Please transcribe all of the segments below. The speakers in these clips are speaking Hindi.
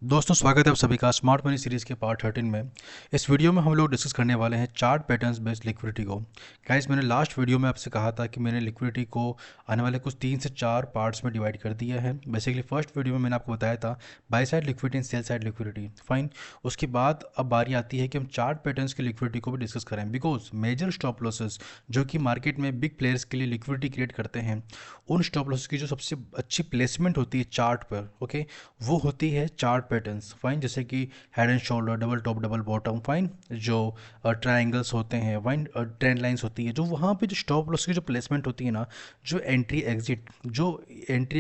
दोस्तों, स्वागत है आप सभी का स्मार्ट मनी सीरीज़ के पार्ट 13 में। इस वीडियो में हम लोग डिस्कस करने वाले हैं चार्ट पैटर्न्स बेस्ड लिक्विडिटी को। गाइस, मैंने लास्ट वीडियो में आपसे कहा था कि मैंने लिक्विडिटी को आने वाले कुछ 3 से 4 पार्ट्स में डिवाइड कर दिया है। बेसिकली फर्स्ट वीडियो में मैंने आपको बताया था by side liquidity and sell side liquidity, fine. उसके बाद अब बारी आती है कि हम चार्ट पैटर्न्स की लिक्विडिटी को भी डिस्कस करें, बिकॉज मेजर स्टॉप लॉसेस जो कि मार्केट में बिग प्लेयर्स के लिए लिक्विडिटी क्रिएट करते हैं, उन स्टॉप लॉसेस की जो सबसे अच्छी प्लेसमेंट होती है चार्ट पर, ओके, वो होती है चार्ट पैटर्न्स, फाइन। जैसे कि head and shoulder, double top double bottom, fine. जो ट्रायंगल्स होते हैं, फाइन, ट्रेंड लाइंस होती है, जो वहाँ पे जो स्टॉप लॉस की जो प्लेसमेंट होती है ना, जो एंट्री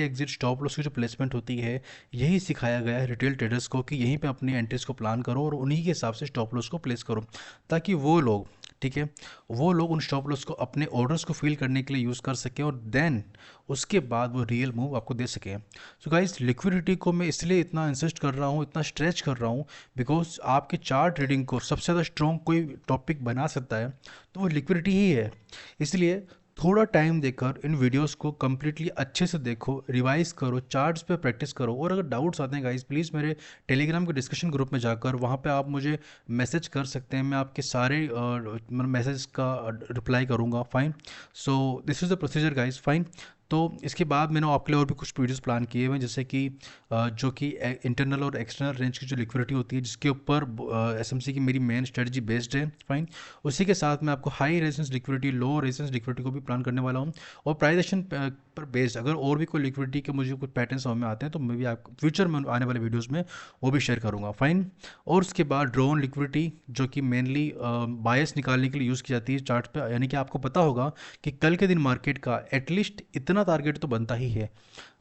एग्जिट स्टॉप लॉस की जो प्लेसमेंट होती है, यही सिखाया गया है रिटेल ट्रेडर्स को कि यहीं पे अपनी एंट्रीज को प्लान करो और उन्हीं के हिसाब से स्टॉप लॉस को प्लेस करो, ताकि वो लोग, ठीक है, वो लोग उन स्टॉप लॉस को अपने ऑर्डर्स को फिल करने के लिए यूज़ कर सकें और देन उसके बाद वो रियल मूव आपको दे सकें। सो गाइस, लिक्विडिटी को मैं इसलिए इतना इंसिस्ट कर रहा हूँ, इतना स्ट्रेच कर रहा हूँ, बिकॉज आपके चार्ट रीडिंग को सबसे ज़्यादा स्ट्रॉन्ग कोई टॉपिक बना सकता है तो वो लिक्विडिटी ही है। इसलिए थोड़ा टाइम देकर इन वीडियोस को कम्प्लीटली अच्छे से देखो, रिवाइज करो, चार्ट्स पे प्रैक्टिस करो, और अगर डाउट्स आते हैं गाइस, प्लीज़ मेरे टेलीग्राम के डिस्कशन ग्रुप में जाकर वहाँ पे आप मुझे मैसेज कर सकते हैं। मैं आपके सारे मैसेज का रिप्लाई करूँगा, fine. So this is the procedure guys, fine. तो इसके बाद मैंने आपके लिए और भी कुछ वीडियोस प्लान किए हुए हैं, जैसे कि जो कि इंटरनल और एक्सटर्नल रेंज की जो लिक्विडिटी होती है, जिसके ऊपर एसएमसी की मेरी मेन स्ट्रेटजी बेस्ड है, फाइन। उसी के साथ मैं आपको high resistance liquidity, low resistance liquidity को भी प्लान करने वाला हूँ, और प्राइस एक्शन पर बेस्ड अगर और भी कोई लिक्विडिटी के मुझे कुछ पैटर्न समझ में आते हैं तो मैं भी आप फ्यूचर में आने वाले वीडियोज़ में वो भी शेयर करूँगा, फाइन। और उसके बाद ड्रोन लिक्विडिटी, जो कि मेनली बायस निकालने के लिए यूज़ की जाती है चार्ट पे, यानी कि आपको पता होगा कि कल के दिन मार्केट का एटलीस्ट इतना टारगेट तो बनता ही है,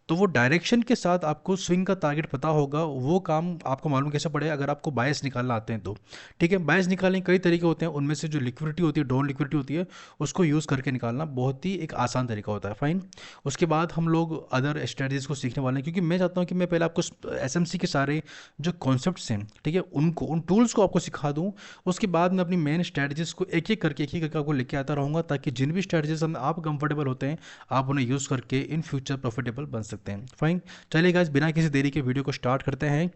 तो वो डायरेक्शन के साथ आपको स्विंग का टारगेट पता होगा। वो काम आपको मालूम कैसे पड़ेगा, अगर आपको बायस निकालना आते हैं तो, ठीक है। बायस निकालने के कई तरीके होते हैं, उनमें से जो लिक्विडिटी होती है, ड्रोन लिक्विडिटी होती है, उसको यूज़ करके निकालना बहुत ही एक आसान तरीका होता है, फाइन। उसके बाद हम लोग अदर स्ट्रेटजीज को सीखने वाले हैं, क्योंकि मैं चाहता हूँ कि मैं पहले आपको एसएमसी के सारे जो कॉन्सेप्ट्स हैं, ठीक है, उनको, उन टूल्स को आपको सिखा दूँ। उसके बाद मैं अपनी मेन स्ट्रेटजीज को एक एक करके आपको लेके आता रहूँगा, ताकि जिन भी स्ट्रेटजीज में आप कंफर्टेबल होते हैं, आप उन्हें यूज़ करके इन फ्यूचर प्रॉफिटेबल बन सकते हैं, फाइन। चलिए गाइस, बिना किसी देरी के वीडियो को स्टार्ट करते हैं।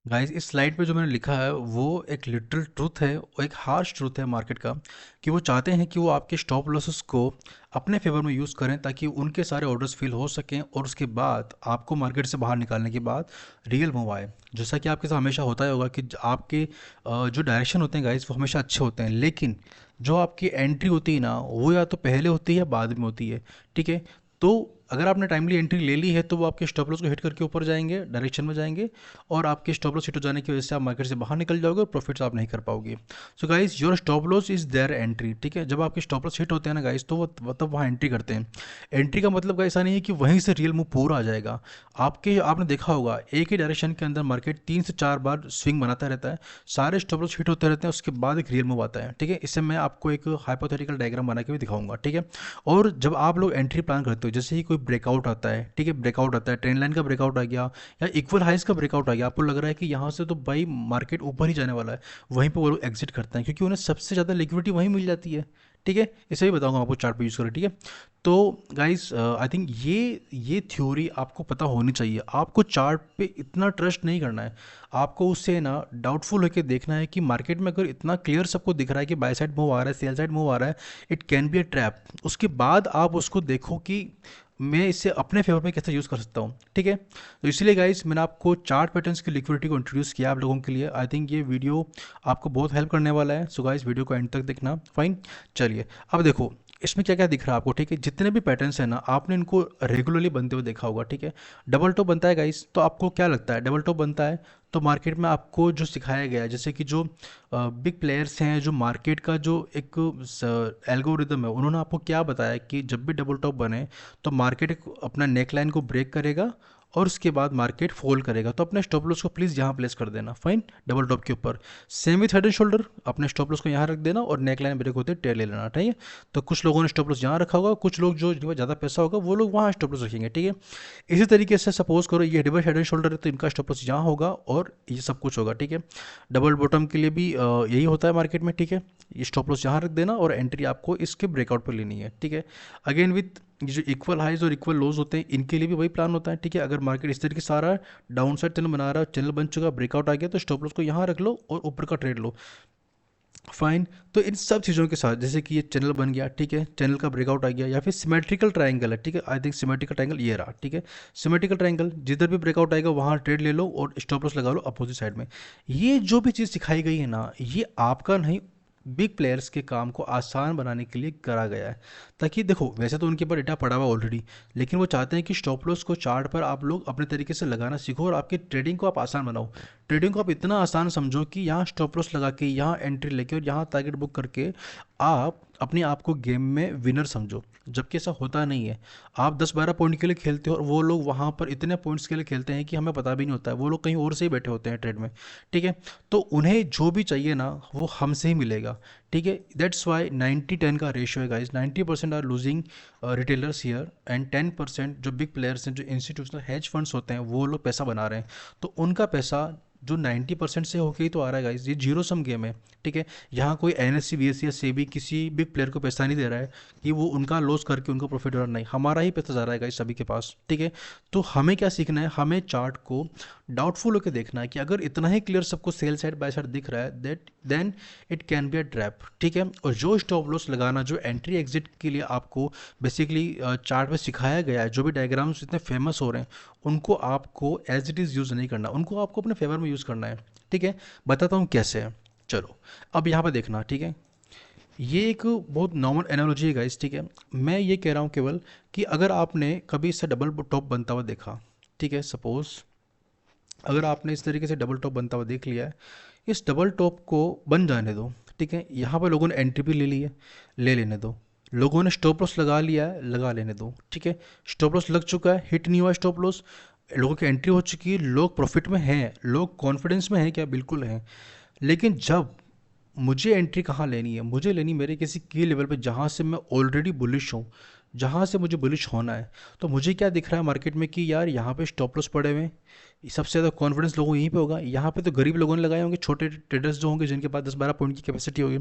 गाइस, इस स्लाइड पे जो मैंने लिखा है वो एक लिटरल ट्रूथ है और एक हार्श ट्रूथ है मार्केट का, कि वो चाहते हैं कि वो आपके स्टॉप लॉसेस को अपने फेवर में यूज़ करें, ताकि उनके सारे ऑर्डर्स फिल हो सकें और उसके बाद आपको मार्केट से बाहर निकालने के बाद रियल मूव आए। जैसा कि आपके साथ हमेशा होता ही होगा कि आपके जो डायरेक्शन होते हैं गाइस, वो हमेशा अच्छे होते हैं, लेकिन जो आपकी एंट्री होती है ना, वो या तो पहले होती है या बाद में होती है, ठीक है। तो अगर आपने टाइमली एंट्री ले ली है तो वो आपके स्टॉप लॉस को हिट करके ऊपर जाएंगे, डायरेक्शन में जाएंगे, और आपके स्टॉप लॉस हिट हो जाने की वजह से आप मार्केट से बाहर निकल जाओगे और प्रॉफिट्स आप नहीं कर पाओगे। So guys, your stop loss is there entry, ठीक है। जब आपके स्टॉप लॉस हिट होते हैं ना गाइस, तो वो तब वहाँ एंट्री करते हैं। एंट्री का मतलब गाइस ऐसा नहीं है कि वहीं से रियल मूव पूरा आ जाएगा। आपने देखा होगा एक ही डायरेक्शन के अंदर मार्केट 3 से 4 बार स्विंग बनाता रहता है, सारे स्टॉप लॉस हिट होते रहते हैं, उसके बाद एक रियल मूव आता है, ठीक है। इससे मैं आपको एक हाइपोथेटिकल डायग्राम बना के भी दिखाऊंगा, ठीक है। और जब आप लोग एंट्री प्लान करते हो, जैसे ही कोई ब्रेकआउट आता है, ठीक है, ब्रेकआउट आता है, ट्रेंड लाइन का ब्रेकआउट आ गया या इक्वल हाइस का ब्रेकआउट आ गया, आपको लग रहा है कि यहाँ से तो भाई मार्केट ऊपर ही जाने वाला है, वहीं पर वो लोग एग्जिट करते हैं, क्योंकि उन्हें सबसे ज़्यादा लिक्विडिटी वहीं मिल जाती है, ठीक है। इसे भी बताऊंगा आपको चार्ट पे यूज़ करें, ठीक है। तो गाइस, आई थिंक ये थ्योरी आपको पता होनी चाहिए। आपको चार्ट पे इतना ट्रस्ट नहीं करना है, आपको उससे ना डाउटफुल होकर देखना है कि मार्केट में अगर इतना क्लियर सबको दिख रहा है कि बाय साइड मूव आ रहा है, सेल साइड मूव आ रहा है, it can be a trap. उसके बाद आप उसको देखो कि मैं इसे अपने फेवर में कैसे यूज़ कर सकता हूँ, ठीक है। तो इसलिए गाइस, मैंने आपको चार्ट पैटर्न्स की लिक्विडिटी को इंट्रोड्यूस किया आप लोगों के लिए। आई थिंक ये वीडियो आपको बहुत हेल्प करने वाला है। सो गाइस, वीडियो को एंड तक देखना, फाइन। चलिए, अब देखो इसमें क्या क्या दिख रहा है आपको, ठीक है। जितने भी पैटर्न्स हैं ना, आपने इनको रेगुलरली बनते हुए देखा होगा, ठीक है। डबल टॉप बनता है गाइस, तो आपको क्या लगता है, डबल टॉप बनता है तो मार्केट में आपको जो सिखाया गया है, जैसे कि जो बिग प्लेयर्स हैं, जो मार्केट का जो एक एल्गोरिदम है, उन्होंने आपको क्या बताया कि जब भी डबल टॉप बने तो मार्केट अपना नेक लाइन को ब्रेक करेगा और उसके बाद मार्केट फॉल करेगा, तो अपने स्टॉप लॉस को प्लीज़ यहाँ प्लेस कर देना, फाइन, डबल टॉप के ऊपर। Same with head and shoulder, अपने स्टॉप लॉस को यहाँ रख देना और नेक लाइन ब्रेक होते टेल ले लेना, ठीक है। तो कुछ लोगों ने स्टॉप लॉस यहाँ रखा होगा, कुछ लोग जो जिनके पास ज़्यादा पैसा होगा वो लोग वहाँ स्टॉप लॉस रखेंगे, ठीक है। इसी तरीके से सपोज करो ये डबल हेड एंड शोल्डर है, तो इनका स्टॉप लॉस यहाँ होगा और ये सब कुछ होगा, ठीक है। डबल बॉटम के लिए भी यही होता है मार्केट में, ठीक है। ये स्टॉप लॉस यहाँ रख देना और एंट्री आपको इसके ब्रेकआउट पर लेनी है, ठीक है। अगेन विथ ये जो इक्वल हाइज और इक्वल लोज होते हैं इनके लिए भी वही प्लान होता है, ठीक है। अगर मार्केट इस तरीके से आ रहा है, डाउन साइड चैनल बना रहा है, चैनल बन चुका, ब्रेकआउट आ गया, तो स्टॉप लॉस को यहाँ रख लो और ऊपर का ट्रेड लो, फाइन। तो इन सब चीज़ों के साथ, जैसे कि ये चैनल बन गया, ठीक है, चैनल का ब्रेकआउट आ गया, या फिर सिमेट्रिकल ट्रायंगल है, ठीक है, आई थिंक सिमेट्रिकल ट्रायंगल ये रहा, ठीक है। सिमेट्रिकल ट्रायंगल जिधर भी ब्रेकआउट आएगा वहाँ ट्रेड ले लो और स्टॉप लॉस लगा लो अपोजिट साइड में। ये जो भी चीज़ सिखाई गई है ना, ये आपका नहीं, बिग प्लेयर्स के काम को आसान बनाने के लिए करा गया है। ताकि देखो, वैसे तो उनके ऊपर डेटा पड़ा हुआ ऑलरेडी, लेकिन वो चाहते हैं कि स्टॉप लॉस को चार्ट पर आप लोग अपने तरीके से लगाना सीखो और आपकी ट्रेडिंग को आप आसान बनाओ। ट्रेडिंग को आप इतना आसान समझो कि यहाँ स्टॉप लॉस लगा के, यहाँ एंट्री लेके और यहाँ टारगेट बुक करके आप अपने आप को गेम में विनर समझो, जबकि ऐसा होता नहीं है। आप 10-12 पॉइंट के लिए खेलते हो और वो लोग वहाँ पर इतने पॉइंट्स के लिए खेलते हैं कि हमें पता भी नहीं होता है, वो लोग कहीं और से ही बैठे होते हैं ट्रेड में, ठीक है। तो उन्हें जो भी चाहिए ना वो हमसे ही मिलेगा, ठीक है। दैट्स वाई 90-10 का रेशियो है guys. 90% are losing retailers here and 10% जो बिग प्लेयर्स हैं, जो इंस्टीट्यूशनल हेज फंड्स होते हैं, वो लोग पैसा बना रहे हैं। तो उनका पैसा जो 90% से होके ही तो आ रहा है गाइज। ये जीरो सम गेम है, ठीक है। यहाँ कोई NSE BSE या सेबी किसी बिग प्लेयर को पैसा नहीं दे रहा है कि वो उनका लॉस करके उनको प्रॉफिट हो रहा, नहीं, हमारा ही पैसा जा रहा है गाइज सभी के पास, ठीक है। तो हमें क्या सीखना है, हमें चार्ट को डाउटफुल होकर देखना है कि अगर इतना ही क्लियर सबको सेल साइड बाय साइड दिख रहा है, that then it can be a trap, ठीक है। और जो स्टॉप लॉस लगाना, जो एंट्री एग्जिट के लिए आपको बेसिकली चार्ट में सिखाया गया है, जो भी डायग्राम्स इतने फेमस हो रहे हैं, उनको आपको एज इट इज़ यूज़ नहीं करना, उनको आपको अपने फेवर में यूज़ करना है, ठीक है। बताता हूँ कैसे है, चलो। अब यहाँ पर देखना, ठीक है, ये एक बहुत नॉर्मल एनालॉजी है गाइस, ठीक है। मैं ये कह रहा हूँ केवल कि अगर आपने कभी इससे डबल टॉप बनता हुआ देखा, ठीक है, सपोज अगर आपने इस तरीके से डबल टॉप बनता हुआ देख लिया है, इस डबल टॉप को बन जाने दो, ठीक है। यहाँ पर लोगों ने एंट्री भी ले ली है, ले लेने दो। लोगों ने स्टॉप लॉस लगा लिया है, लगा लेने दो, ठीक है। स्टॉप लॉस लग चुका है, हिट नहीं हुआ स्टॉप लॉस, लोगों की एंट्री हो चुकी है, लोग प्रॉफिट में हैं, लोग कॉन्फिडेंस में हैं, क्या बिल्कुल हैं। लेकिन जब मुझे एंट्री कहाँ लेनी है, मुझे लेनी मेरे किसी की लेवल पे जहाँ से मैं ऑलरेडी बुलिश हूँ, जहाँ से मुझे बुलिश होना है। तो मुझे क्या दिख रहा है मार्केट में कि यार यहाँ पे स्टॉप लॉस पड़े हुए हैं, सबसे ज़्यादा कॉन्फिडेंस लोगों को यहीं पे होगा। यहाँ पे तो गरीब लोगों ने लगाए होंगे, छोटे ट्रेडर्स जो होंगे जिनके पास 10-12 पॉइंट की कैपेसिटी होगी,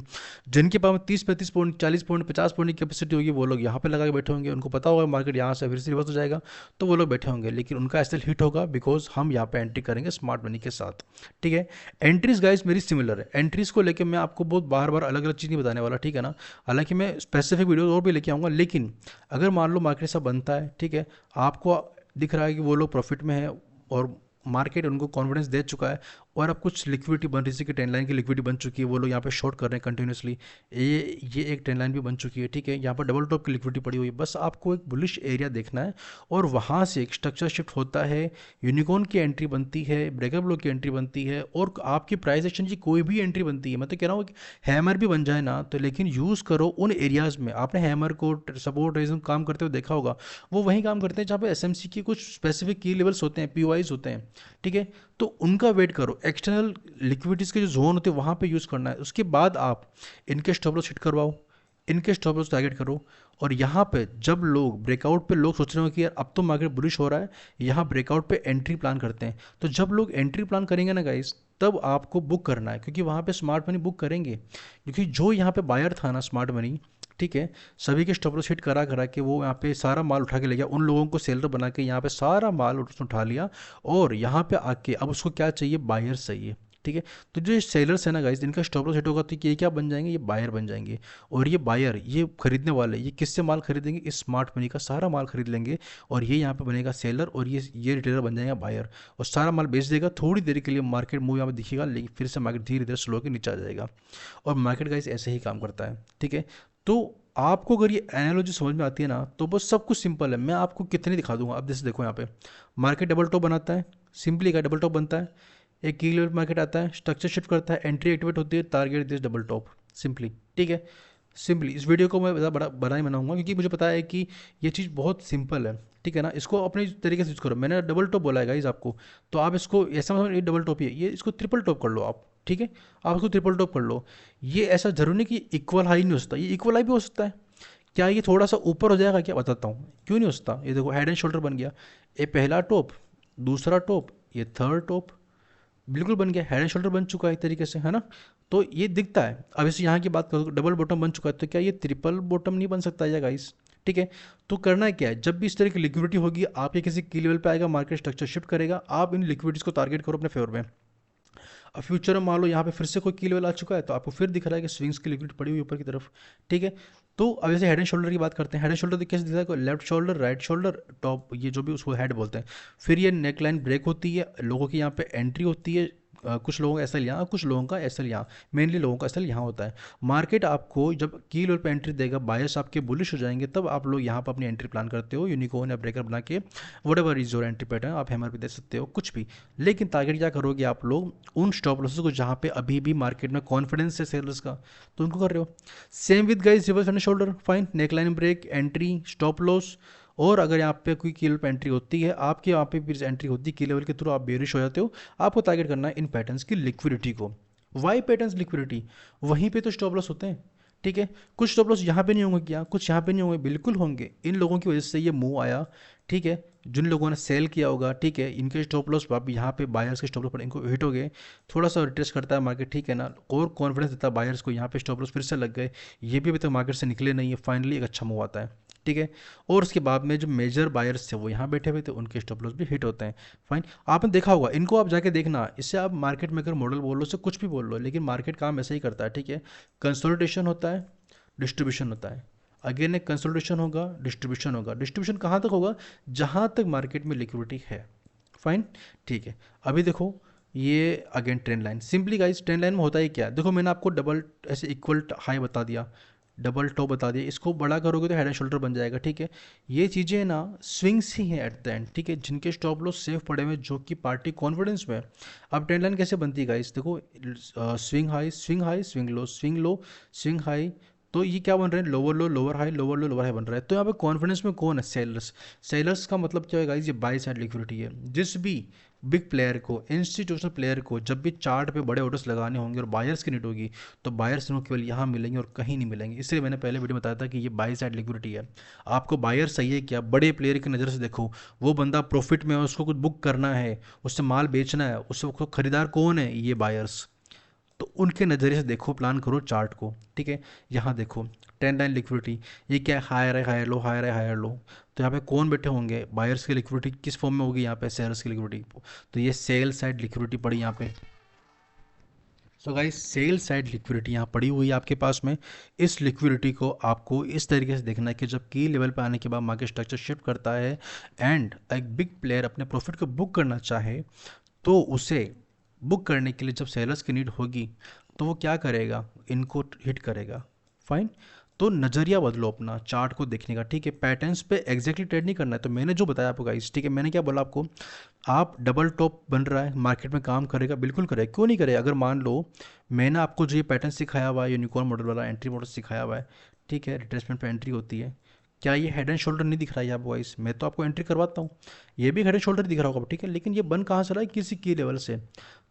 जिनके पास 30-35 पॉइंट, 40 पॉइंट, 50 पॉइंट की कैपेसिटी होगी, वो लोग यहाँ पे लगा के बैठे होंगे। उनको पता होगा मार्केट यहाँ से फिर से रिवर्स हो जाएगा, तो वो लोग बैठे होंगे। लेकिन उनका एसएल हिट होगा बिकॉज हम यहाँ पे एंट्री करेंगे स्मार्ट मनी के साथ, ठीक है। एंट्रीज गाइस मेरी सिमिलर है, एंट्रीज को लेकर मैं आपको बहुत बार बार अलग अलग चीज़ नहीं बताने वाला, ठीक है ना। हालांकि मैं स्पेसिफिक वीडियो और भी लेके आऊँगा, लेकिन अगर मान लो मार्केट ऐसा बनता है, ठीक है, आपको दिख रहा है कि वो लोग प्रॉफिट में है और मार्केट उनको कॉन्फिडेंस दे चुका है, और अब कुछ लिक्विडिटी बन रही है कि 10 लाइन की लिक्विडिटी बन चुकी है, वो लोग यहाँ पे शॉर्ट कर रहे हैं कंटिन्यूसली, ये एक 10 लाइन भी बन चुकी है, ठीक है। यहाँ पर डबल टॉप की लिक्विडिटी पड़ी हुई है, बस आपको एक बुलिश एरिया देखना है और वहाँ से एक स्ट्रक्चर शिफ्ट होता है, यूनिकॉर्न की एंट्री बनती है, ब्रेकर ब्लॉक की एंट्री बनती है, और आपकी प्राइस एक्शन की कोई भी एंट्री बनती है। मैं तो कह रहा हूँ कि हैमर भी बन जाए ना, तो लेकिन यूज़ करो उन एरियाज़ में। आपने हैमर को सपोर्ट रेजिस्टेंस काम करते हुए देखा होगा, वो वहीं काम करते हैं जहाँ पे SMC की कुछ स्पेसिफिक की लेवल्स होते हैं, POIs होते हैं, ठीक है। तो उनका वेट करो, एक्सटर्नल लिक्विडिटीज़ के जो जोन होते हैं वहाँ पे यूज़ करना है। उसके बाद आप इनके स्टॉप लॉस हिट करवाओ, इनके स्टॉप लॉस टारगेट करो। और यहाँ पे जब लोग ब्रेकआउट पे, लोग सोच रहे हो कि यार अब तो मार्केट बुलिश हो रहा है, यहाँ ब्रेकआउट पे एंट्री प्लान करते हैं। तो जब लोग एंट्री प्लान करेंगे ना गाइस, तब आपको बुक करना है, क्योंकि वहाँ पे स्मार्ट मनी बुक करेंगे। क्योंकि जो यहाँ पे बायर था ना स्मार्ट मनी, ठीक है, सभी के स्टॉप लॉस हिट करा करा के वो यहाँ पे सारा माल उठा के ले गया, उन लोगों को सेलर बना के यहाँ पे सारा माल उसने उठा लिया। और यहाँ पे आके अब उसको क्या चाहिए, बायर चाहिए, ठीक है। तो जो सेलर्स है ना गाइस, इनका स्टॉप लॉस हिट होगा तो ये क्या बन जाएंगे, ये बायर बन जाएंगे। और ये बायर, ये खरीदने वाले, ये किससे माल खरीदेंगे, इस स्मार्ट मनी का सारा माल खरीद लेंगे, और ये यहाँ पे बनेगा सेलर, और ये रिटेलर बन जाएगा बायर, और सारा माल बेच देगा। थोड़ी देर के लिए मार्केट मूव यहाँ पे दिखेगा, लेकिन फिर से मार्केट धीरे धीरे स्लो के नीचे आ जाएगा। और मार्केट गाइस ऐसे ही काम करता है, ठीक है। तो आपको अगर ये एनालॉजी समझ में आती है ना, तो बस सब कुछ सिंपल है। मैं आपको कितने दिखा दूंगा। अब जैसे देखो यहाँ पे मार्केट डबल टॉप बनाता है, सिंपली का डबल टॉप बनता है, एक की लेवल मार्केट आता है, स्ट्रक्चर शिफ्ट करता है, एंट्री एक्टिवेट होती है, target this double top, simply, ठीक है। सिंपली इस वीडियो को मैं बड़ा ही बनाऊंगा, क्योंकि मुझे पता है कि ये चीज़ बहुत सिंपल है, ठीक है ना। इसको अपने तरीके से यूज़ करो। मैंने डबल टॉप बोला है गाइस आपको, तो आप इसको ऐसा मतलब ये डबल टॉप ही है, ये इसको ट्रिपल टॉप कर लो आप, ठीक है। आप इसको ट्रिपल टॉप कर लो। ये ऐसा जरूरी नहीं कि इक्वल हाई नहीं हो सकता, ये इक्वल हाई भी हो सकता है। क्या ये थोड़ा सा ऊपर हो जाएगा, क्या बताता हूँ, क्यों नहीं हो सकता। ये देखो हेड एंड शोल्डर बन गया, ये पहला टॉप, दूसरा टॉप, ये थर्ड टॉप, बिल्कुल बन गया, हेड एंड शोल्डर बन चुका है एक तरीके से, है ना। तो ये दिखता है। अब इसे यहाँ की बात करो, डबल बॉटम बन चुका है, तो क्या ये ट्रिपल बॉटम नहीं बन सकता या गाइस, ठीक है। तो करना क्या है, जब भी इस तरह की लिक्विडिटी होगी आपके किसी की लेवल पे आएगा, मार्केट स्ट्रक्चर शिफ्ट करेगा, आप इन लिक्विडिटीज को टारगेट करो अपने फेवर में। अब फ्यूचर में मान लो यहाँ पे फिर से कोई की लेवल आ चुका है तो आपको फिर दिख रहा है कि स्विंग्स की लिक्विड पड़ी हुई ऊपर की तरफ, ठीक है। तो अब जैसे हेड एंड शोल्डर की बात करते हैं, हेड एंड शोल्डर कैसे दिखता है, left shoulder, right shoulder, top, ये जो भी उसको हेड बोलते हैं। फिर ये नेक लाइन ब्रेक होती है, लोगों की यहाँ पे एंट्री होती है, कुछ लोगों का एसएल यहाँ, कुछ लोगों का एसएल यहाँ, मेनली लोगों का एसएल यहाँ होता है। मार्केट आपको जब की लेवल पे एंट्री देगा, बायर्स आपके बुलिश हो जाएंगे, तब आप लोग यहाँ पर अपनी एंट्री प्लान करते हो, यूनिकॉर्न या ब्रेकर बना के, what ever is your entry pattern, आप हैमर भी दे सकते हो, कुछ भी। लेकिन टारगेट क्या करोगे आप लोग, उन स्टॉप लॉसेस को जहाँ पे अभी भी मार्केट में कॉन्फिडेंस है सेलर्स का, तो उनको कर रहे हो। Same with guys reverse and shoulder, fine, neckline break, entry, stop loss. और अगर यहाँ पे कोई की लेवल पे एंट्री होती है, आपके यहाँ पे भी एंट्री होती है की लेवल के थ्रू, आप बेरिश हो जाते हो, आपको टारगेट करना है इन पैटर्न्स की लिक्विडिटी को। वाई पैटर्न्स लिक्विडिटी, वहीं पे तो स्टॉप लॉस होते हैं, ठीक है। कुछ स्टॉप लॉस यहाँ पे नहीं होंगे क्या, कुछ यहाँ पे नहीं होंगे, बिल्कुल होंगे। इन लोगों की वजह से ये मूव आया, ठीक है। जिन लोगों ने सेल किया होगा, ठीक है, इनके स्टॉप लॉस आप यहाँ पे बायर्स के स्टॉप लॉस पर इनको हिट हो गए, थोड़ा सा रिट्रेस करता है मार्केट, ठीक है ना, और कॉन्फिडेंस देता है बायर्स को, यहाँ पे स्टॉप लॉस फिर से लग गए, ये भी अभी तक मार्केट से निकले नहीं है, फाइनली एक अच्छा मूव आता है, ठीक है। और उसके बाद में जो मेजर बायर्स थे वो यहाँ बैठे हुए थे, उनके स्टॉप लॉस भी हिट होते हैं, फाइन। आपने देखा होगा, इनको आप जाके देखना, इससे आप मार्केट मेकर मॉडल बोल लो, से कुछ भी बोल लो, लेकिन मार्केट काम ऐसे ही करता है, ठीक है। कंसोलिडेशन होता है, डिस्ट्रीब्यूशन होता है, अगेन एक कंसोलिडेशन होगा, डिस्ट्रीब्यूशन होगा। डिस्ट्रीब्यूशन कहाँ तक होगा, जहाँ तक मार्केट में लिक्विडिटी है, फाइन, ठीक है। अभी देखो ये again trend line, simply guys trend line में होता है क्या, देखो मैंने आपको डबल ऐसे इक्वल हाई बता दिया, डबल टॉप बता दिया, इसको बड़ा करोगे तो हेड एंड शोल्डर बन जाएगा, ठीक है। ये चीज़ें ना स्विंग्स ही हैं एट द एंड, ठीक है, जिनके स्टॉप लॉस सेफ पड़े हुए, जो कि पार्टी कॉन्फिडेंस में है। अब ट्रेंड लाइन कैसे बनती है गाइस, देखो swing high, swing high, swing low, swing low, swing high. तो ये क्या बन रहे हैं, लोअर लो, लोअर हाई, लोअर लो, लोअर हाई बन रहा है। तो यहाँ पे कॉन्फिडेंस में कौन है, सेलर्स। सेलर्स का मतलब क्या है गाइस, ये बाई साइड लिक्विडिटी है। जिस भी बिग प्लेयर को, इंस्टीट्यूशनल प्लेयर को जब भी चार्ट पे बड़े ऑर्डर्स लगाने होंगे और बायर्स की नीड होगी, तो बायर्स को केवल यहाँ मिलेंगे और कहीं नहीं मिलेंगे। इसलिए मैंने पहले वीडियो में बताया था कि ये बाई साइड लिक्विडिटी है। आपको बायर चाहिए क्या, बड़े प्लेयर की नज़र से देखो, वो बंदा प्रॉफिट में है, उसको कुछ बुक करना है, उससे माल बेचना है, उससे खरीदार कौन है, ये बायर्स। तो उनके नज़रिए से देखो, प्लान करो चार्ट को, ठीक है। यहाँ देखो ट्रेंड लाइन लिक्विडिटी, ये क्या है, हायर है, हायर लो, हायर है, हायर लो। तो यहाँ पे कौन बैठे होंगे, बायर्स की लिक्विडिटी किस फॉर्म में होगी, यहाँ पे सेलर्स की लिक्विडिटी। तो ये सेल साइड लिक्विडिटी पड़ी यहाँ पे। So guys sell side liquidity यहाँ पड़ी हुई है आपके पास में। इस लिक्विडिटी को आपको इस तरीके से देखना है कि जब की लेवल पे आने के बाद मार्केट स्ट्रक्चर शिफ्ट करता है एंड एक बिग प्लेयर अपने प्रॉफिट को बुक करना चाहे, तो उसे बुक करने के लिए जब सेलर्स की नीड होगी, तो वो क्या करेगा, इनको हिट करेगा, फाइन। तो नज़रिया बदलो अपना चार्ट को देखने का, ठीक है। पैटर्न्स पे एग्जैक्टली ट्रेड नहीं करना है। तो मैंने जो बताया आपको गाइस, ठीक है, मैंने क्या बोला आपको, आप डबल टॉप बन रहा है मार्केट में काम करेगा, बिल्कुल करेगा, क्यों नहीं करेगा। अगर मान लो मैंने आपको जो ये पैटर्न सिखाया हुआ है, यूनिकॉर्न मॉडल वाला एंट्री मॉडल सिखाया हुआ है, ठीक है, रिट्रेसमेंट पे एंट्री होती है, क्या ये हेड एंड शोल्डर नहीं दिख रहा है आपको गाइस, मैं तो आपको एंट्री करवाता हूँ, ये भी हेड एंड शोल्डर दिख रहा होगा, ठीक है। लेकिन ये बन कहाँ से रहा है, किसी की लेवल से।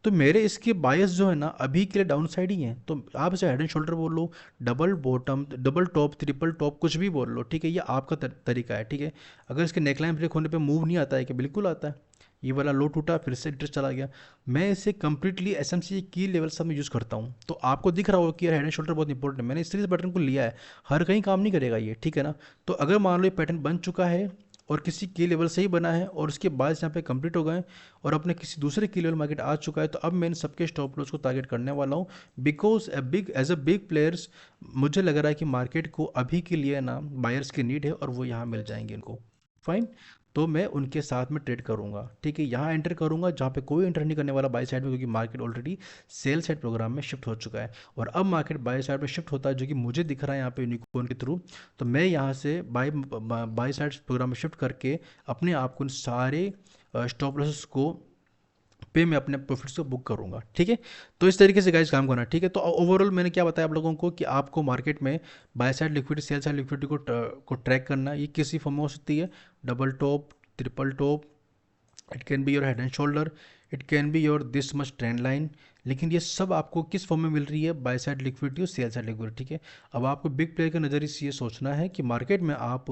तो मेरे इसके बायस जो है ना अभी के लिए डाउन साइड ही हैं, तो आप इसे हेड एंड शोल्डर बोल लो, double bottom, double top, triple top, कुछ भी बोल लो, ठीक है, ये आपका तरीका है, ठीक है। अगर इसके नेकलाइन ब्रेक होने पे मूव नहीं आता है कि बिल्कुल आता है, ये वाला लो टूटा फिर से इंटरेस्ट चला गया। मैं इसे कंप्लीटली एस एम सी की लेवल सब में यूज़ करता हूँ, तो आपको दिख रहा होगा कि यार हेड एंड शोल्डर बहुत इंपॉर्टेंट है, मैंने इस तरीके से पैटर्न को लिया है, हर कहीं काम नहीं करेगा ये, ठीक है ना। तो अगर मान लो ये पैटर्न बन चुका है और किसी की लेवल से ही बना है और उसके बाद यहाँ पे कंप्लीट हो गए और अपने किसी दूसरे की लेवल मार्केट आ चुका है, तो अब मैं सबके स्टॉप लॉस को टारगेट करने वाला हूँ। Because as a big players मुझे लग रहा है कि मार्केट को अभी के लिए ना बायर्स की नीड है और वो यहाँ मिल जाएंगे इनको, फाइन। तो मैं उनके साथ में ट्रेड करूंगा, ठीक है, यहाँ एंटर करूंगा जहाँ पे कोई एंटर नहीं करने वाला बाय साइड में, क्योंकि market already sell side program में शिफ्ट हो चुका है। और अब मार्केट बाय साइड में शिफ्ट होता है, जो कि मुझे दिख रहा है यहाँ पे यूनिकॉर्न के थ्रू। तो मैं यहाँ से बाय साइड प्रोग्राम में शिफ्ट करके अपने आप को सारे स्टॉप लॉसेस को पे मैं अपने प्रॉफिट्स को बुक करूंगा, ठीक है। तो इस तरीके से गाइस काम करना, ठीक है। तो ओवरऑल मैंने क्या बताया आप लोगों को कि आपको मार्केट में by side liquidity, sell side liquidity को ट्रैक करना, ये किसी फॉर्म में हो सकती है, double top, triple top, it can be your head and shoulder, it can be your this much trend line. लेकिन ये सब आपको किस फॉर्म में मिल रही है, बाय साइड लिक्विडिटी और सेल साइड लिक्विडिटी, ठीक है। अब आपको बिग प्लेयर के नज़रिए से ये सोचना है कि मार्केट में आप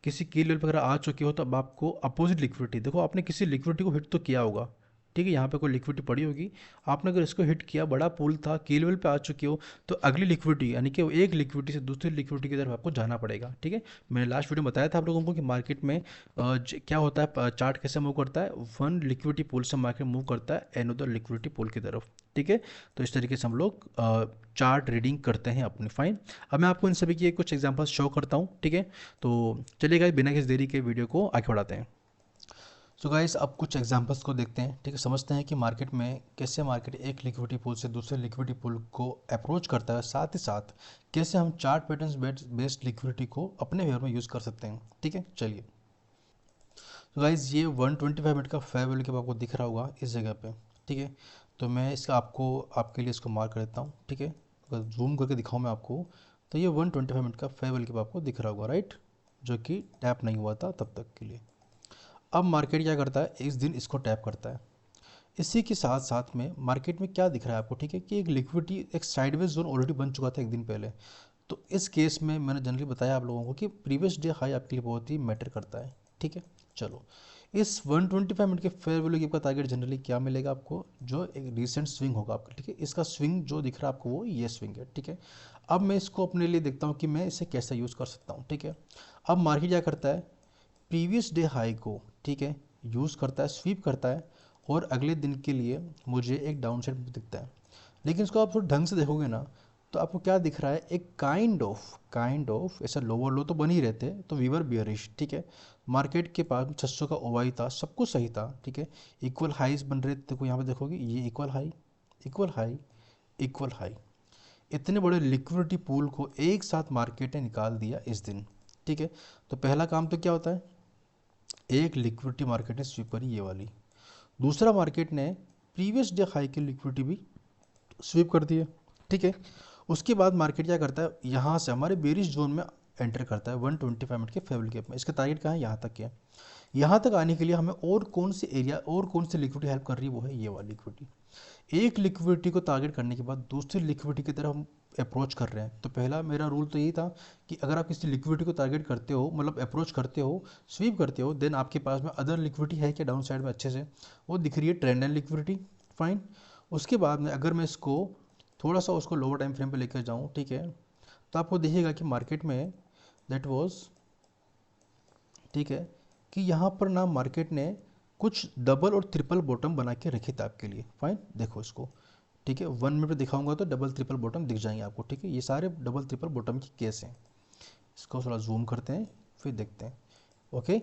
किसी की लेवल पर अगर आ चुके हो, तो अब आपको अपोजिट लिक्विडिटी, देखो आपने किसी लिक्विडिटी को हिट तो किया होगा, ठीक है, यहाँ पे कोई लिक्विडिटी पड़ी होगी, आपने अगर इसको हिट किया, बड़ा पुल था, की लेवल पे आ चुके हो, तो अगली लिक्विडिटी यानी कि एक लिक्विडिटी से दूसरी लिक्विडिटी की तरफ आपको जाना पड़ेगा। ठीक है, मैंने लास्ट वीडियो में बताया था आप लोगों को कि मार्केट में क्या होता है, चार्ट कैसे मूव करता है, वन लिक्विडिटी पुल से मार्केट मूव करता है अनदर लिक्विडिटी पुल की तरफ। ठीक है, तो इस तरीके से हम लोग चार्ट रीडिंग करते हैं अपनी। फाइन, अब मैं आपको इन सभी के कुछ एग्जांपल्स शो करता हूँ। ठीक है, तो चलिए गाइस बिना किसी देरी के वीडियो को आगे बढ़ाते हैं। सो गाइस अब कुछ एग्जांपल्स को देखते हैं। ठीक है, समझते हैं कि मार्केट में कैसे मार्केट एक लिक्विडिटी पूल से दूसरे लिक्विडिटी पूल को अप्रोच करता है, साथ ही साथ कैसे हम चार्ट पैटर्न्स बेस्ड लिक्विडिटी को अपने फेवर में यूज़ कर सकते हैं। ठीक है, चलिए। तो गाइस ये 125 मिनट का फेयर वैल्यू कैप आपको दिख रहा होगा इस जगह पे। ठीक है, तो मैं इसका आपको आपके लिए इसको मार्क कर देता हूँ। ठीक है, अगर जूम करके दिखाऊँ मैं आपको, तो ये 125 मिनट का फेयर वैल्यू कैप आपको दिख रहा होगा, राइट, जो कि टैप नहीं हुआ था तब तक के लिए। अब मार्केट क्या करता है, इस दिन इसको टैप करता है। इसी के साथ साथ में मार्केट में क्या दिख रहा है आपको, ठीक है, कि एक लिक्विडिटी, एक साइडवेज जोन ऑलरेडी बन चुका था एक दिन पहले। तो इस केस में मैंने जनरली बताया आप लोगों को कि प्रीवियस डे हाई आपके लिए बहुत ही मैटर करता है। ठीक है, चलो, इस 125 मिनट के फेयर वैल्यू का टारगेट जनरली क्या मिलेगा आपको, जो एक रिसेंट स्विंग होगा आपका। ठीक है, इसका स्विंग जो दिख रहा है आपको वो ये स्विंग है। ठीक है, अब मैं इसको अपने लिए देखता हूँ कि मैं इसे कैसे यूज़ कर सकता हूँ। ठीक है, अब मार्केट क्या करता है, प्रीवियस डे हाई को, ठीक है, यूज़ करता है, स्वीप करता है, और अगले दिन के लिए मुझे एक डाउन साइड दिखता है। लेकिन इसको आप थोड़ा ढंग से देखोगे ना, तो आपको क्या दिख रहा है, एक काइंड ऑफ ऐसा लोअर लो तो बन ही रहते, तो वीवर बियरिश। ठीक है, मार्केट के पास 600 का ओवाई था, सब कुछ सही था। ठीक है, इक्वल हाईज बन रहे थे, देखो यहाँ पे देखोगे, ये equal high, equal high, equal high, इतने बड़े लिक्विडिटी पूल को एक साथ मार्केट ने निकाल दिया इस दिन। ठीक है, तो पहला काम तो क्या होता है, एक लिक्विडिटी मार्केट ने स्वीप करी ये वाली, दूसरा मार्केट ने प्रीवियस डे हाई की लिक्विडिटी भी स्वीप कर दी है। ठीक है, उसके बाद मार्केट क्या करता है, यहाँ से हमारे बेरिश जोन में एंटर करता है 125 मिनट के फेवल गैप में। इसका टारगेट कहाँ है, यहाँ तक है। यहाँ तक आने के लिए हमें और कौन से एरिया और कौन सी लिक्विडिटी हेल्प कर रही है, वो है ये वाली लिक्विडिटी। एक लिक्विडिटी को टारगेट करने के बाद दूसरी लिक्विडिटी की तरफ हम अप्रोच कर रहे हैं। तो पहला मेरा रूल तो यही था कि अगर आप किसी लिक्विडिटी को टारगेट करते हो, मतलब अप्रोच करते हो, स्वीप करते हो, देन आपके पास में अदर लिक्विडिटी है क्या डाउन साइड में, अच्छे से वो दिख रही है, ट्रेंड एंड लिक्विडिटी। फाइन, उसके बाद में अगर मैं इसको थोड़ा सा उसको लोअर टाइम फ्रेम पे लेकर जाऊँ, ठीक है, तो आपको दिखेगा कि मार्केट में दैट वाज, ठीक है, कि यहाँ पर ना मार्केट ने कुछ डबल और ट्रिपल बॉटम बना के रखे थे आपके लिए। फाइन, देखो इसको, ठीक है, 1 मिनट में दिखाऊंगा तो डबल ट्रिपल बॉटम दिख जाएंगे आपको। ठीक है, ये सारे डबल ट्रिपल बॉटम की केस हैं। इसको थोड़ा जूम करते हैं फिर देखते हैं। ओके,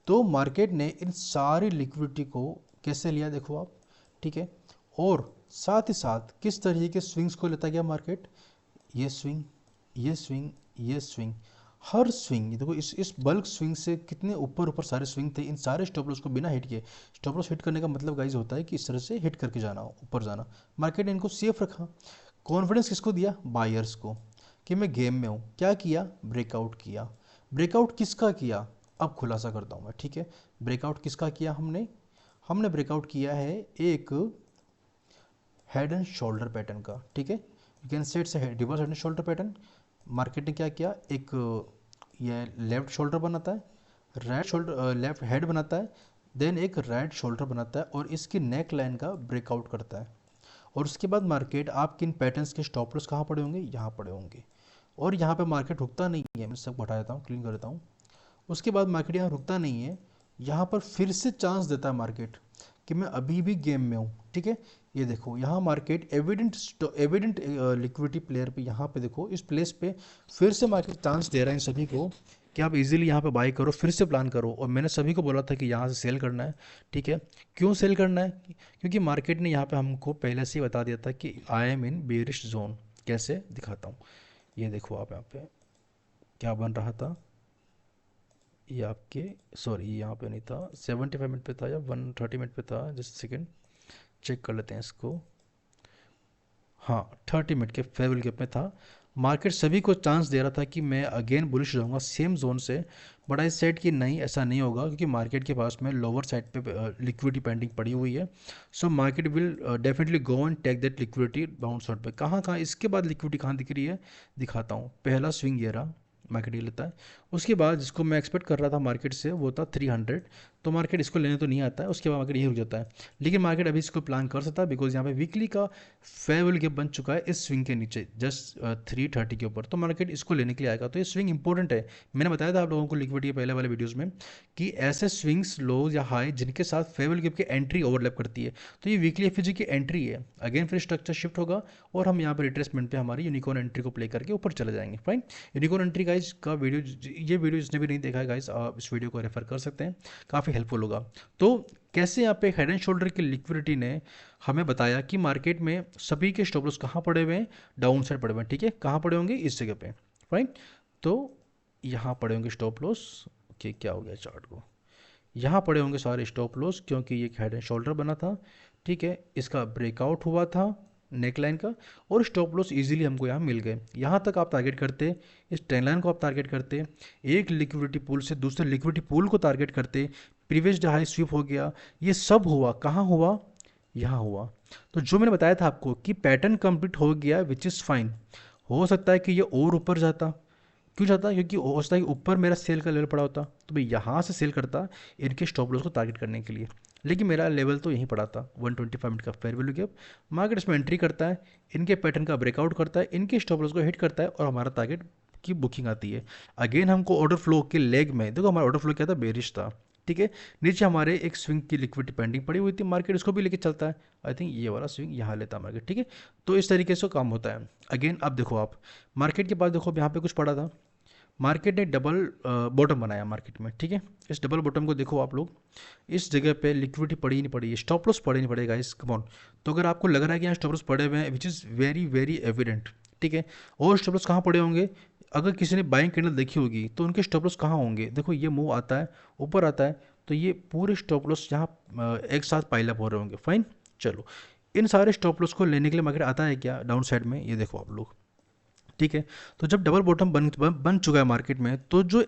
तो मार्केट ने इन सारी लिक्विडिटी को कैसे लिया देखो आप। ठीक है, और साथ ही साथ किस तरीके के स्विंग्स को लेता गया मार्केट, ये स्विंग, ये स्विंग, ये स्विंग, हर स्विंग देखो, इस बल्क स्विंग से कितने ऊपर ऊपर सारे स्विंग थे। इन सारे स्टॉप लॉस को बिना हिट किए, स्टॉप लॉस हिट करने का मतलब गाइज होता है कि इस तरह से हिट करके जाना, ऊपर जाना। मार्केट ने इनको सेफ रखा। कॉन्फिडेंस किसको दिया, बायर्स को, कि मैं गेम में हूँ। क्या किया, ब्रेकआउट किया। ब्रेकआउट किसका किया, अब खुलासा करता हूँ मैं। ठीक है, ब्रेकआउट किसका किया हमने, हमने ब्रेकआउट किया है एक हेड एंड शोल्डर पैटर्न का। ठीक है, you can say it's reverse head and shoulder pattern. Market ने क्या किया, एक ये लेफ्ट शोल्डर बनाता है, राइट शोल्डर, लेफ्ट हेड बनाता है, देन एक राइट शोल्डर बनाता है, और इसकी नेक लाइन का ब्रेकआउट करता है। और उसके बाद मार्केट आपके इन पैटर्न्स के स्टॉप लॉस कहाँ पड़े होंगे, यहाँ पड़े होंगे। और यहाँ पे मार्केट रुकता नहीं है, मैं सब हटा देता हूँ, क्लीन कर देता हूँ। उसके बाद मार्केट यहाँ रुकता नहीं है, यहाँ पर फिर से चांस देता है मार्केट कि मैं अभी भी गेम में हूँ। ठीक है, ये देखो यहाँ मार्केट एविडेंट लिक्विडिटी प्लेयर पे, यहाँ पे देखो इस प्लेस पे फिर से मार्केट चांस दे रहा है इन सभी को कि आप इजीली यहाँ पे बाई करो, फिर से प्लान करो। और मैंने सभी को बोला था कि यहाँ से सेल करना है। ठीक है, क्यों सेल करना है, क्योंकि मार्केट ने यहाँ पे हमको पहले से ही बता दिया था कि I am in bearish zone. कैसे दिखाता हूँ, ये देखो आप, यहाँ पे क्या बन रहा था, ये आपके, सॉरी यहाँ पे नहीं था, 75 मिनट पे था या 130 मिनट पे था, जस्ट सेकेंड चेक कर लेते हैं इसको। हाँ, 30 मिनट के फेवल गैप में था। मार्केट सभी को चांस दे रहा था कि मैं अगेन बुलिश जाऊंगा सेम जोन से, बट आई सेड कि नहीं, ऐसा नहीं होगा, क्योंकि मार्केट के पास में लोअर साइड पे लिक्विडिटी पेंडिंग पड़ी हुई है। So market will definitely go and take that liquidity down side पे। कहाँ कहाँ इसके बाद लिक्विडिटी कहाँ दिख रही है, दिखाता हूँ। पहला स्विंग ये रहा, मार्केट ये लेता है। उसके बाद जिसको मैं एक्सपेक्ट कर रहा था मार्केट से, वो था 300। तो मार्केट इसको लेने तो नहीं आता है, उसके बाद मार्केट यही रुक जाता है। लेकिन मार्केट अभी इसको प्लान कर सकता है बिकॉज यहाँ पे वीकली का फेयर वैल्यू गैप बन चुका है इस स्विंग के नीचे जस्ट 330 के ऊपर, तो मार्केट इसको लेने के लिए आएगा। तो ये स्विंग इंपॉर्टेंट है। मैंने बताया था आप लोगों को लिक्विडिटी के पहले वाले वीडियोज़ में कि ऐसे स्विंग्स लो या हाई जिनके साथ फेयर वैल्यू गैप की एंट्री ओवरलैप करती है, तो ये वीकली एफजी की एंट्री है। अगेन फिर स्ट्रक्चर शिफ्ट होगा और हम यहाँ पर रिट्रेसमेंट पे हमारी यूनिकॉर्न एंट्री को प्ले करके ऊपर चले जाएंगे। फाइन, यूनिकॉर्न एंट्री गाइज का वीडियो, ये वीडियो जिसने भी नहीं देखा है गाइज, आप इस वीडियो को रेफर कर सकते हैं, काफ़ी हेल्पफुल होगा। तो कैसे यहाँ पे हेड एंड शोल्डर की लिक्विडिटी ने हमें बताया कि मार्केट में सभी के स्टॉप लॉस कहाँ पड़े हुए हैं, डाउन साइड पड़े हुए हैं। ठीक है, कहाँ पड़े होंगे, इस जगह पे। फाइन, तो यहाँ पड़े होंगे स्टॉप लॉस। ओके, क्या हो गया चार्ट को, यहाँ पड़े होंगे सारे स्टॉप लॉस क्योंकि ये हेड एंड शोल्डर बना था। ठीक है, इसका ब्रेकआउट हुआ था नेकलाइन का और स्टॉप लॉस इजीली हमको यहाँ मिल गए। यहाँ तक आप टारगेट करते, इस ट्रेंड लाइन को आप टारगेट करते, एक लिक्विडिटी पूल से दूसरे लिक्विडिटी पूल को टारगेट करते, प्रीवियस डे हाई स्वीप हो गया। ये सब हुआ कहाँ हुआ, यहाँ हुआ। तो जो मैंने बताया था आपको कि पैटर्न कंप्लीट हो गया विच इज़ फाइन। हो सकता है कि ये और ऊपर जाता, क्यों जाता, क्योंकि हो सकता है कि ऊपर मेरा सेल का लेवल पड़ा होता तो मैं यहाँ से सेल करता इनके स्टॉप लॉस को टारगेट करने के लिए। लेकिन मेरा लेवल तो यहीं पड़ा था 125 मिनट का फेयर वैल्यू गैप। मार्केट इसमें एंट्री करता है, इनके पैटर्न का ब्रेकआउट करता है, इनके स्टॉप लॉस को हिट करता है और हमारा टारगेट की बुकिंग आती है। अगेन हमको ऑर्डर फ्लो के लेग में देखो, हमारा ऑर्डर फ्लो क्या था, बेरिश था। ठीक है, नीचे हमारे एक स्विंग की लिक्विडिटी पेंडिंग पड़ी हुई थी, मार्केट इसको भी लेके चलता है। आई थिंक ये वाला स्विंग यहाँ लेता है मार्केट। ठीक है, तो इस तरीके से काम होता है। अगेन अब देखो, आप मार्केट के पास देखो, यहाँ पे कुछ पड़ा था, मार्केट ने डबल बॉटम बनाया मार्केट में। ठीक है, इस डबल बॉटम को देखो आप लोग, इस जगह पे लिक्विडिटी पड़ी ही नहीं पड़ी है, स्टॉप लॉस पड़े नहीं पड़ेगा इस कमॉन। तो अगर आपको लग रहा है कि यहाँ स्टॉप लॉस पड़े हुए हैं which is very very evident. ठीक है, और स्टॉप लॉस कहाँ पड़े होंगे, अगर किसी ने बाइंग कैंडल देखी होगी तो उनके स्टॉप लॉस कहाँ होंगे, देखो ये मूव आता है ऊपर आता है तो ये पूरे स्टॉप लॉस यहाँ एक साथ पाइल अप हो रहे होंगे। फाइन, चलो इन सारे स्टॉप लॉस को लेने के लिए मार्केट आता है क्या डाउन साइड में, ये देखो आप लोग। ठीक है, तो जब डबल बॉटम बन चुका है मार्केट में, तो जो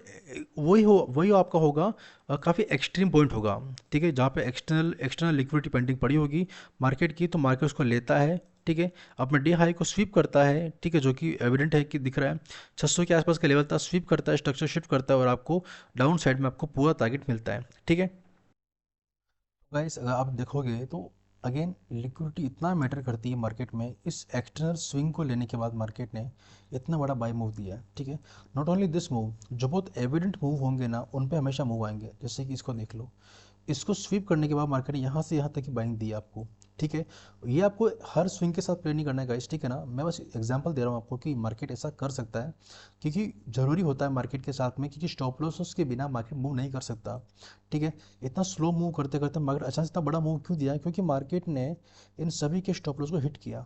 वही आपका होगा काफ़ी एक्सट्रीम पॉइंट होगा। ठीक है, जहाँ पे एक्सटर्नल लिक्विडिटी पेंडिंग पड़ी होगी मार्केट की, तो मार्केट उसको लेता है। ठीक है, अपने डे हाई को स्वीप करता है। ठीक है, जो कि एविडेंट है कि दिख रहा है 600 के आसपास का लेवल था, स्वीप करता है, स्ट्रक्चर शिफ्ट करता है और आपको डाउन साइड में आपको पूरा टारगेट मिलता है। ठीक है गाइस, अगर आप देखोगे तो अगेन लिक्विडिटी इतना मैटर करती है मार्केट में। इस एक्सटर्नल स्विंग को लेने के बाद मार्केट ने इतना बड़ा बाय मूव दिया है। ठीक है, नॉट ओनली दिस मूव, जो बहुत एविडेंट मूव होंगे ना उन पे हमेशा मूव आएंगे। जैसे कि इसको देख लो, इसको स्वीप करने के बाद मार्केट ने यहाँ से यहाँ तक की बाइंग दी आपको। ठीक है, ये आपको हर स्विंग के साथ प्ले नहीं करना है गाइस। ठीक है ना, मैं बस एग्जांपल दे रहा हूँ आपको कि मार्केट ऐसा कर सकता है, क्योंकि ज़रूरी होता है मार्केट के साथ में, क्योंकि स्टॉप लॉस के बिना मार्केट मूव नहीं कर सकता। ठीक है, इतना स्लो मूव करते करते मार्केट अचानक इतना बड़ा मूव क्यों दिया, क्योंकि मार्केट ने इन सभी के स्टॉप लॉस को हिट किया।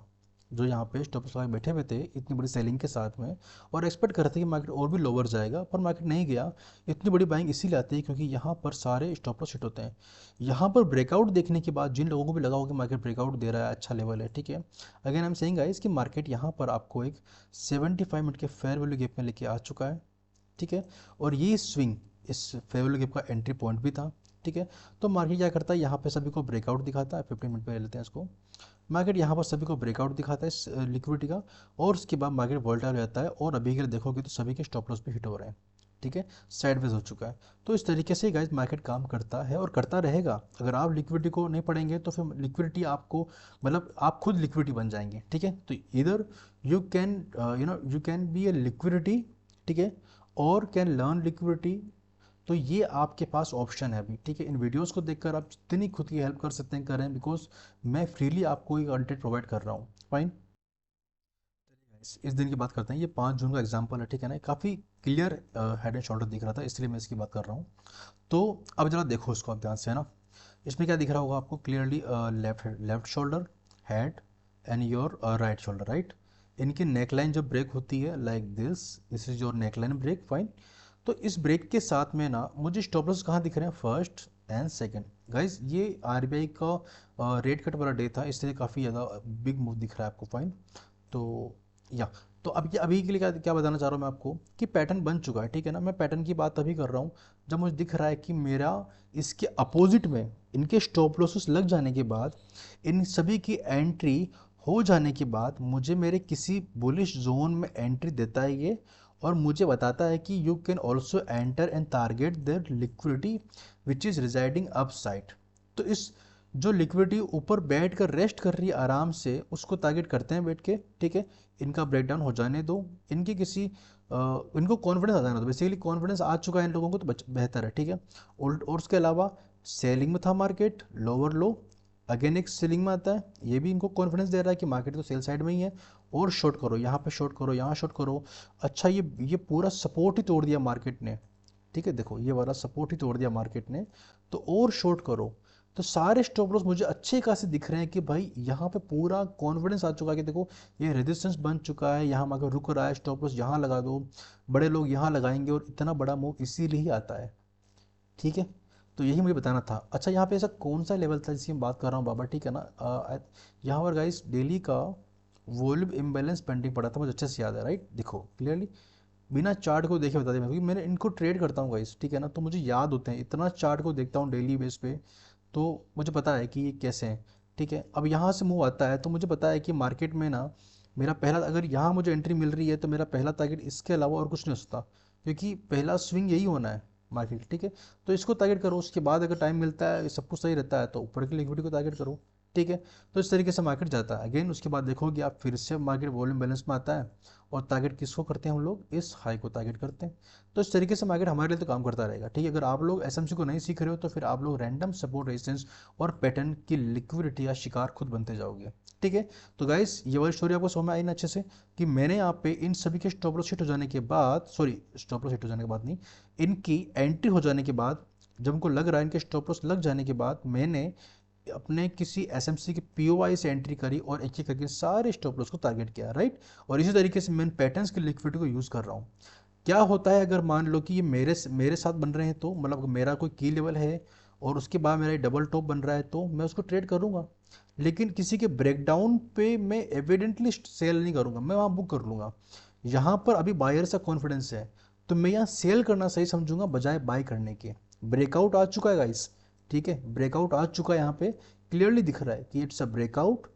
जो यहाँ पे स्टॉप लॉस बैठे हुए थे इतनी बड़ी सेलिंग के साथ में, और एक्सपेक्ट करते थे कि मार्केट और भी लोअर जाएगा, पर मार्केट नहीं गया। इतनी बड़ी बाइंग इसीलिए आती है क्योंकि यहाँ पर सारे स्टॉप लॉस हिट होते हैं। यहाँ पर ब्रेकआउट देखने के बाद जिन लोगों को भी लगा होगा कि मार्केट ब्रेकआउट दे रहा है, अच्छा लेवल है। ठीक है, again I am saying guys कि मार्केट यहाँ पर आपको एक 75 मिनट के फेयर वैल्यू गैप में लेके आ चुका है। ठीक है, और ये स्विंग इस फेयर वैल्यू गैप का एंट्री पॉइंट भी था। ठीक है, तो मार्केट क्या करता है, यहाँ पे सभी को ब्रेकआउट दिखाता है। 15 मिनट पे ले लेते हैं इसको। मार्केट यहाँ पर सभी को ब्रेकआउट दिखाता है इस लिक्विडिटी का, और उसके बाद मार्केट वोलेटाइल हो जाता है, और अभी के लिए देखोगे तो सभी के स्टॉप लॉस भी हिट हो रहे हैं। ठीक है, साइडवेज हो चुका है। तो इस तरीके से गाइस मार्केट काम करता है और करता रहेगा। अगर आप लिक्विडिटी को नहीं पढ़ेंगे तो फिर लिक्विडिटी आपको, मतलब आप खुद लिक्विडिटी बन जाएंगे। ठीक है, तो इधर you can you can be A liquidity. ठीक है, और कैन लर्न लिक्विडिटी। तो ये आपके पास ऑप्शन है अभी। ठीक है, इन वीडियोस को देखकर आप जितनी खुद की हेल्प कर सकते हैं करें, बिकॉज मैं फ्रीली आपको ये कंटेंट प्रोवाइड कर रहा हूँ। फाइन, इस दिन की बात करते हैं। ये 5 जून का एग्जाम्पल है। ठीक है ना, काफ़ी क्लियर हेड एंड शोल्डर दिख रहा था, इसलिए मैं इसकी बात कर रहा हूँ। तो अब जरा देखो इसको आप ध्यान से, है ना। इसमें क्या दिख रहा होगा आपको clearly, left shoulder, head and your right shoulder, right. इनकी नेकलाइन जब ब्रेक होती है like this is your neckline break. Fine, तो इस ब्रेक के साथ में ना मुझे स्टॉप लॉस कहाँ दिख रहे हैं, फर्स्ट एंड सेकंड। गाइस ये आरबीआई का रेट कट वाला डे था, इसलिए काफ़ी ज़्यादा बिग मूव दिख रहा है आपको। फाइन, तो या तो अभी के लिए क्या क्या बताना चाह रहा हूँ मैं आपको कि पैटर्न बन चुका है। ठीक है ना, मैं पैटर्न की बात अभी कर रहा हूँ जब मुझे दिख रहा है कि मेरा इसके अपोजिट में इनके स्टॉप लॉसेस लग जाने के बाद, इन सभी की एंट्री हो जाने के बाद मुझे मेरे किसी बुलिश जोन में एंट्री देता है ये, और मुझे बताता है कि you can also enter and target their liquidity which is residing upside. तो इस जो लिक्विडिटी ऊपर बैठ कर रेस्ट कर रही है आराम से, उसको टारगेट करते हैं बैठ के, ठीक है। इनका ब्रेकडाउन हो जाने दो, इनकी किसी इनको कॉन्फिडेंस आ जाना दो। बेसिकली कॉन्फिडेंस आ चुका है इन लोगों को तो बेहतर है, ठीक है। और उसके अलावा सेलिंग में था मार्केट, लोअर लो, अगेन एक सेलिंग में आता है, ये भी इनको कॉन्फिडेंस दे रहा है कि मार्केट तो सेल साइड में ही है। और शॉर्ट करो, यहाँ पे शॉर्ट करो, यहाँ शॉर्ट करो। अच्छा, ये पूरा सपोर्ट ही तोड़ दिया मार्केट ने, ठीक है। देखो ये वाला सपोर्ट ही तोड़ दिया मार्केट ने, तो और शॉर्ट करो। तो सारे स्टॉप लॉस मुझे अच्छे खासे दिख रहे हैं कि भाई यहाँ पे पूरा कॉन्फिडेंस आ चुका है कि देखो ये रेजिस्टेंस बन चुका है, यहाँ अगर रुक रहा है स्टॉप लॉस यहाँ लगा दो, बड़े लोग यहाँ लगाएंगे, और इतना बड़ा मूव इसीलिए ही आता है, ठीक है। तो यही मुझे बताना था। अच्छा, यहाँ पे ऐसा कौन सा लेवल था जिसकी मैं बात कर रहा हूँ बाबा, ठीक है ना। यहाँ पर गाइस डेली का वॉल्यूम इम्बैलेंस पेंडिंग पड़ा था, मुझे अच्छे से याद है, राइट। देखो क्लियरली बिना चार्ट को देखे बता दिया, क्योंकि मैंने इनको ट्रेड करता हूँ गाइस, ठीक है ना, तो मुझे याद होते हैं, इतना चार्ट को देखता हूँ डेली बेस पे, तो मुझे पता है कि ये कैसे हैं, ठीक है। अब यहाँ से मूव आता है तो मुझे पता है कि मार्केट में ना मेरा पहला, अगर यहाँ मुझे एंट्री मिल रही है तो मेरा पहला टारगेट इसके अलावा और कुछ नहीं हो सकता, क्योंकि पहला स्विंग यही होना है मार्केट, ठीक है। तो इसको टारगेट करो, उसके बाद अगर टाइम मिलता है, सब कुछ सही रहता है, तो ऊपर की लिक्विडिटी को टारगेट करो, ठीक है। तो इस तरीके से मार्केट जाता है। अगेन उसके बाद देखोगे आप फिर से मार्केट वॉल्यूम बैलेंस में आता है, और टारगेट किसको करते हैं हम लोग, इस हाई को टारगेट करते हैं। तो इस तरीके से मार्केट हमारे लिए तो काम करता रहेगा, ठीक है। अगर आप लोग एसएमसी को नहीं सीख रहे हो तो फिर आप लोग रैंडम सपोर्ट रेजिस्टेंस और पैटर्न की लिक्विडिटी या शिकार खुद बनते जाओगे, ठीक है। तो गाइस ये वाली स्टोरी आपको समझ में आई ना अच्छे से, कि मैंने यहाँ पे इन सभी के स्टॉप लॉस हिट हो जाने के बाद, सॉरी स्टॉप लॉस हिट हो जाने के बाद नहीं, इनकी एंट्री हो जाने के बाद, जब उनको लग रहा है इनके स्टॉप लॉस लग जाने के बाद, मैंने अपने किसी एसएमसी के पीओआई से एंट्री करी और एक एक करके सारे स्टॉप लॉस को टारगेट किया, राइट। और इसी तरीके से मैं पैटर्न्स की लिक्विडिटी को यूज़ कर रहा हूँ। क्या होता है अगर मान लो कि ये मेरे साथ बन रहे हैं, तो मतलब अगर मेरा कोई की लेवल है और उसके बाद मेरा डबल टॉप बन रहा है, तो मैं उसको ट्रेड करूंगा। लेकिन किसी के ब्रेकडाउन पे मैं एविडेंटली सेल नहीं करूंगा, मैं वहाँ बुक कर लूँगा। यहाँ पर अभी बायर का कॉन्फिडेंस है, तो मैं यहाँ सेल करना सही समझूंगा बजाय बाय करने के। ब्रेकआउट आ चुका है गाइस, ठीक है, ब्रेकआउट आ चुका है, यहाँ पे क्लियरली दिख रहा है कि इट्स अ ब्रेकआउट।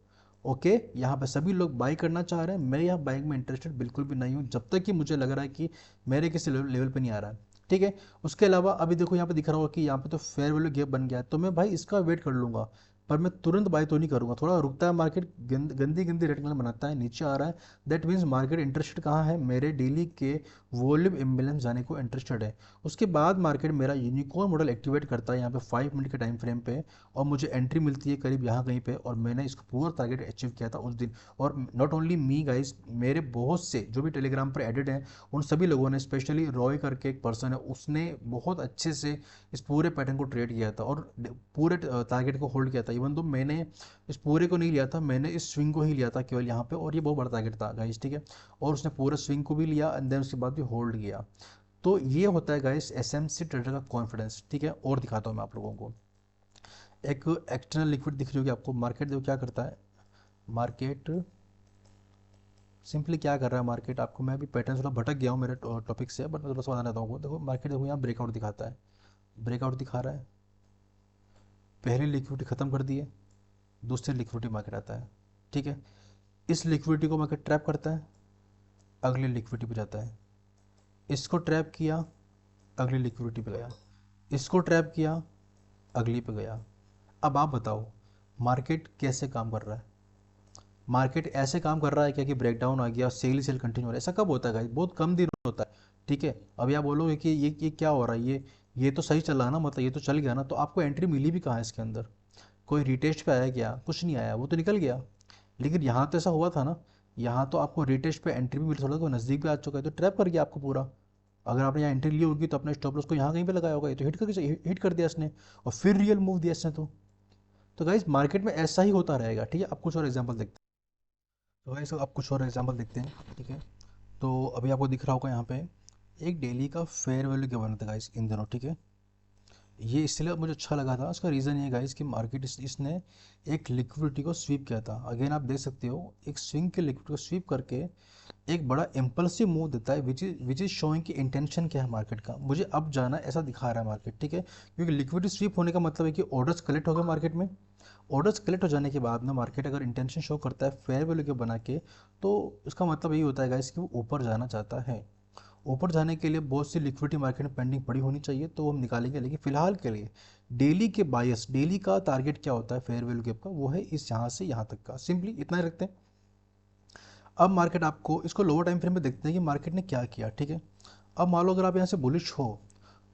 ओके, यहाँ पे सभी लोग बाई करना चाह रहे हैं, मैं यहाँ बाइंग में इंटरेस्टेड बिल्कुल भी नहीं हूँ, जब तक कि मुझे लग रहा है कि मेरे किसी लेवल पे नहीं आ रहा है, ठीक है। उसके अलावा अभी देखो यहाँ पे दिख रहा होगा कि यहाँ पे तो फेयर वैल्यू गैप बन गया है, तो मैं भाई इसका वेट कर लूंगा, पर मैं तुरंत बाय तो नहीं करूंगा। थोड़ा रुकता है मार्केट, गंदी गंदी रेट बनाता है, नीचे आ रहा है, दैट मीन्स मार्केट इंटरेस्टेड कहाँ है, मेरे डेली के वॉल्यूम इम्बेलेंस जाने को इंटरेस्टेड है। उसके बाद मार्केट मेरा यूनिकॉर्न मॉडल एक्टिवेट करता है यहाँ पे 5 मिनट के टाइम फ्रेम पे, और मुझे एंट्री मिलती है करीब यहाँ कहीं पे, और मैंने इसको पूरा टारगेट अचीव किया था उस दिन। और नॉट ओनली मी गाइस, मेरे बहुत से जो भी टेलीग्राम पर एडिट हैं, उन सभी लोगों ने, स्पेशली रॉय करके एक पर्सन है, उसने बहुत अच्छे से इस पूरे पैटर्न को ट्रेड किया था और पूरे टारगेट को होल्ड किया था। इवन तो मैंने इस पूरे को नहीं लिया था, मैंने इस स्विंग को ही लिया था केवल यहाँ पे, और ये बहुत बड़ा टारगेट था गाइस, ठीक है। और उसने पूरे स्विंग को भी लिया एंड देन उसके बाद भी होल्ड किया। तो ये होता है गाइस एसएमसी ट्रेडर का कॉन्फिडेंस, ठीक है। और दिखाता हूँ मैं आप लोगों को, एक एक्सटर्नल लिक्विड दिख रही होगी आपको। मार्केट देखो क्या करता है, मार्केट सिंपली क्या कर रहा है मार्केट, आपको मैं अभी पैटर्न थोड़ा भटक गया हूँ मेरे टॉपिक से, बट मैं थोड़ा सा बताना चाहता हूँ। देखो मार्केट देखो यहाँ ब्रेकआउट दिखाता है, ब्रेकआउट दिखा रहा है, पहली लिक्विडिटी खत्म कर दी है, दूसरी लिक्विडिटी मार्केट आता है, ठीक है। इस लिक्विडिटी को मार्केट ट्रैप करता है, अगली लिक्विडिटी पे जाता है, इसको ट्रैप किया, अगली लिक्विडिटी पे गया, इसको ट्रैप किया, अगली पे गया। अब आप बताओ मार्केट कैसे काम कर रहा है। मार्केट ऐसे काम कर रहा है क्या कि ब्रेकडाउन आ गया, सेल ही सेल कंटिन्यू हो रहा है? ऐसा कब होता है गाइस, बहुत कम दिन होता है, ठीक है। अभी आप बोलोगे कि ये क्या हो रहा है, ये तो सही चल रहा है ना, मतलब ये तो चल गया ना, तो आपको एंट्री मिली भी कहाँ है इसके अंदर? कोई रिटेस्ट पे आया क्या? कुछ नहीं आया, वो तो निकल गया। लेकिन यहाँ तो ऐसा हुआ था ना, यहाँ तो आपको रिटेस्ट पे एंट्री भी मिली, थोड़ा तो नज़दीक भी आ चुका है, तो ट्रैप कर गया आपको पूरा। अगर आपने यहाँ एंट्री ली होगी तो अपने स्टॉप लॉस को यहाँ कहीं पे लगाया होगा, ये तो हिट कर दिया इसने, और फिर रियल मूव दिया इसने। तो गाइस मार्केट में ऐसा ही होता रहेगा, ठीक है। अब कुछ और एग्जांपल देखते हैं। तो गाइस अब कुछ और एग्जांपल देखते हैं, ठीक है। तो अभी आपको दिख रहा होगा यहाँ पे एक डेली का फेयर वैल्यू क्या बना था गाइस इन दिनों, ठीक है। ये इसलिए मुझे अच्छा लगा था, उसका रीज़न ये गाइस कि मार्केट इसने एक लिक्विडिटी को स्वीप किया था। अगेन आप देख सकते हो एक स्विंग के लिक्विड को स्वीप करके एक बड़ा इम्पल्सिव मूव देता है, विच इज़ शोइंग कि इंटेंशन क्या है मार्केट का, मुझे अब जाना ऐसा दिखा रहा है मार्केट, ठीक है। क्योंकि लिक्विडिटी स्वीप होने का मतलब है कि ऑर्डर्स कलेक्ट हो गए मार्केट में। ऑर्डर्स कलेक्ट हो जाने के बाद में मार्केट अगर इंटेंशन शो करता है फेयर वैल्यू के बना के, तो उसका मतलब यही होता है गाइस कि वो ऊपर जाना चाहता है। ऊपर जाने के लिए बहुत सी लिक्विडिटी मार्केट में पेंडिंग पड़ी होनी चाहिए, तो वो हम निकालेंगे। लेकिन फिलहाल के लिए डेली के बायस, डेली का टारगेट क्या होता है फेयर वैल्यू गैप का, वो है इस यहाँ से यहाँ तक का, सिंपली इतना ही रखते हैं। अब मार्केट आपको इसको लोअर टाइम फ्रेम में देखते हैं कि मार्केट ने क्या किया, ठीक है। अब मान लो अगर आप यहाँ से बुलिश हो,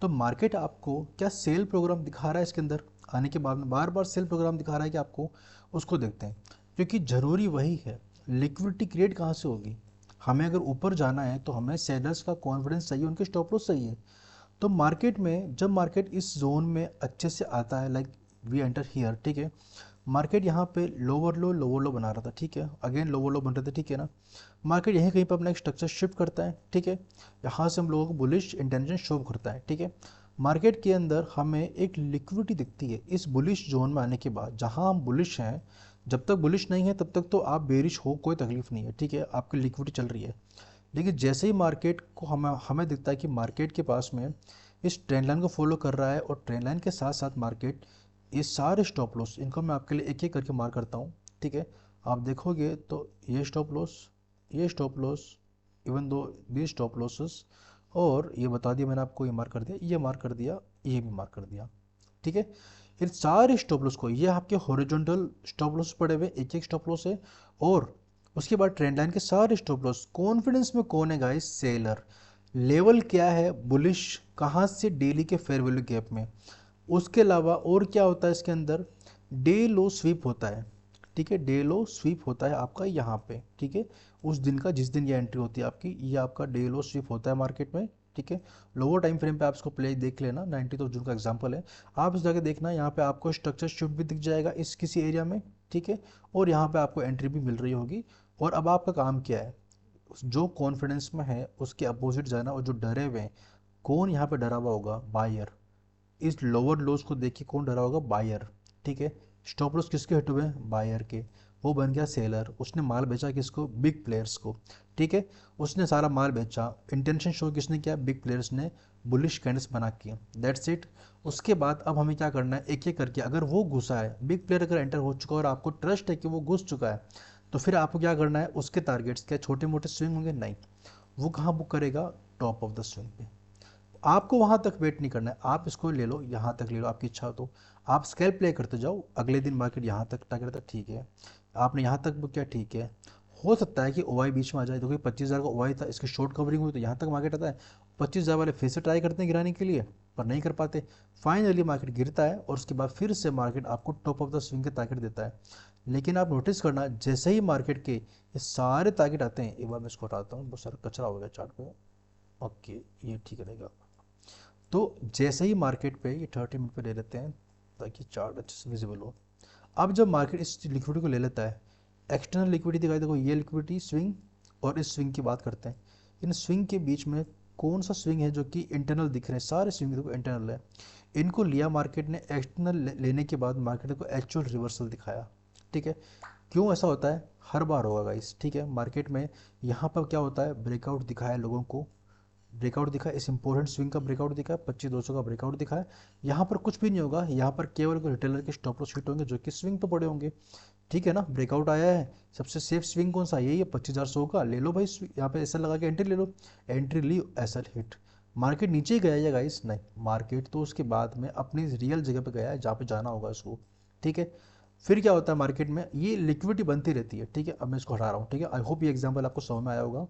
तो मार्केट आपको क्या सेल प्रोग्राम दिखा रहा है इसके अंदर आने के बाद में, बार बार सेल प्रोग्राम दिखा रहा है कि आपको, उसको देखते हैं। क्योंकि ज़रूरी वही है, लिक्विडिटी क्रिएट कहाँ से होगी, हमें अगर ऊपर जाना है तो हमें सेलर्स का कॉन्फिडेंस चाहिए, उनके स्टॉप लॉस चाहिए। तो मार्केट में जब मार्केट इस जोन में अच्छे से आता है, लाइक वी एंटर हियर, ठीक है, मार्केट यहाँ पे लोअर लो बना रहा था, ठीक है, अगेन लोअर लो बन रहे थे, ठीक है ना। मार्केट यहीं कहीं पर अपना एक स्ट्रक्चर शिफ्ट करता है, ठीक है, यहाँ से हम लोगों को बुलिश इंटेंशन शो करता है, ठीक है। मार्केट के अंदर हमें एक लिक्विडिटी दिखती है इस बुलिश जोन में आने के बाद, जहाँ हम बुलिश हैं। जब तक बुलिश नहीं है तब तक तो आप बेरिश हो, कोई तकलीफ नहीं है, ठीक है, आपकी लिक्विडिटी चल रही है। लेकिन जैसे ही मार्केट को हमें हमें दिखता है कि मार्केट के पास में इस ट्रेंड लाइन को फॉलो कर रहा है, और ट्रेंड लाइन के साथ साथ मार्केट, ये सारे स्टॉप लॉस इनको मैं आपके लिए एक एक करके मार्क करता हूँ, ठीक है। आप देखोगे तो ये स्टॉप लॉस, ये स्टॉप लॉस, इवन दो दी स्टॉप लॉसेस, और ये बता दिया मैंने आपको, ये मार्क कर दिया, ये मार्क कर दिया, ये भी मार्क कर दिया, ठीक है। इन सारे स्टॉप लॉस को, ये आपके हॉरिजॉन्टल स्टॉप लॉस पड़े हुए, एक एक स्टॉप लॉस है। और उसके बाद ट्रेंड लाइन के सारे स्टॉप लॉस, कॉन्फिडेंस में कौन है गाइस, सेलर। लेवल क्या है, बुलिश, कहाँ से, डेली के फेयर वैल्यू गैप में। उसके अलावा और क्या होता है इसके अंदर, डे लो स्वीप होता है, ठीक है, डे लो स्वीप होता है आपका यहाँ पे, ठीक है। उस दिन का जिस दिन ये एंट्री होती है आपकी, ये आपका डे लो स्वीप होता है मार्केट में, ठीक है। लोअर टाइम फ्रेम पे आप इसको प्ले देख लेना, 90 जून का एग्जांपल है। आप इस जगह देखना, यहाँ पे आपको स्ट्रक्चर शिफ्ट भी दिख जाएगा इस किसी एरिया में, ठीक है। और यहाँ पे आपको एंट्री भी मिल रही होगी। और अब आपका काम क्या है, जो कॉन्फिडेंस में है उसके अपोजिट जाना, और जो डरे हुए हैं, कौन यहाँ पे डरा हुआ होगा, बायर। इस लोअर लोज को देख के कौन डरा होगा, बायर, ठीक है। स्टॉप लॉस किसके हिट हुए, बायर के। वो बन गया सेलर, उसने माल बेचा किसको, बिग प्लेयर्स को, ठीक है। उसने सारा माल बेचा, इंटेंशन शो किसने किया, बिग प्लेयर्स ने, बुलिश कैंडल्स बना के, दैट्स इट। उसके बाद अब हमें क्या करना है, एक एक करके, अगर वो घुसा है, बिग प्लेयर अगर एंटर हो चुका है और आपको ट्रस्ट है कि वो घुस चुका है, तो फिर आपको क्या करना है, उसके टारगेट्स क्या छोटे मोटे स्विंग होंगे, नहीं, वो कहाँ बुक करेगा, टॉप ऑफ द स्विंग पे। आपको वहां तक वेट नहीं करना है, आप इसको ले लो, यहाँ तक ले लो, आपकी इच्छा हो तो आप स्केल प्ले करते जाओ, अगले दिन मार्केट यहाँ तक टारगेट था, ठीक है, आपने यहाँ तक बुक किया, ठीक है। हो सकता है कि ओवाई बीच में आ जाए, तो कोई 25,000 का ओवाई था, इसकी शॉर्ट कवरिंग हुई तो यहाँ तक मार्केट आता है, 25,000 वाले फिर से ट्राई करते हैं गिराने के लिए, पर नहीं कर पाते। फाइनली मार्केट गिरता है, और उसके बाद फिर से मार्केट आपको टॉप ऑफ द स्विंग के टारगेट देता है। लेकिन आप नोटिस करना, जैसे ही मार्केट के ये सारे टारगेट आते हैं, एक बार मैं इसको हटाता हूँ, बहुत सारा कचरा हो गया चार्ट पे, ओके, ये ठीक रहेगा। तो जैसे ही मार्केट पे ये 30 मिनट पे ले लेते हैं, ताकि चार्ट अच्छे से विजिबल हो। अब जब मार्केट इस लिक्विडिटी को ले लेता है, एक्सटर्नल लिक्विडिटी दिखाई, देखो ये लिक्विडिटी स्विंग, और इस स्विंग की बात करते हैं। इन स्विंग के बीच में कौन सा स्विंग है जो कि इंटरनल दिख रहे हैं, सारे स्विंग देखो इंटरनल है। इनको लिया मार्केट ने, एक्सटर्नल लेने के बाद मार्केट को एक्चुअल रिवर्सल दिखाया, ठीक है। क्यों ऐसा होता है, हर बार होगा गाइस, ठीक है। मार्केट में यहाँ पर क्या होता है, ब्रेकआउट दिखाया लोगों को, ब्रेकआउट दिखा, इस इंपॉर्टेंट स्विंग का ब्रेकआउट दिखा है, 25,200 का ब्रेकआउट दिखा है। यहाँ पर कुछ भी नहीं होगा, यहाँ पर केवल रिटेलर के स्टॉप लॉस हिट होंगे जो कि स्विंग पे पड़े होंगे, ठीक है ना। ब्रेकआउट आया है, सबसे सेफ स्विंग कौन सा, यही है 25,100 का, ले लो भाई, यहाँ पे ऐसा लगा के एंट्री ले लो, एंट्री ली, ऐसा हिट। मार्केट नीचे ही गया है गाइस, नहीं, मार्केट तो उसके बाद में अपनी रियल जगह पे गया है जहाँ पे जाना होगा इसको, ठीक है। फिर क्या होता है मार्केट में, ये लिक्विडिटी बनती रहती है, ठीक है। अब मैं इसको हटा रहा हूँ, ठीक है, आई होप ये एग्जाम्पल आपको समझ में आया होगा।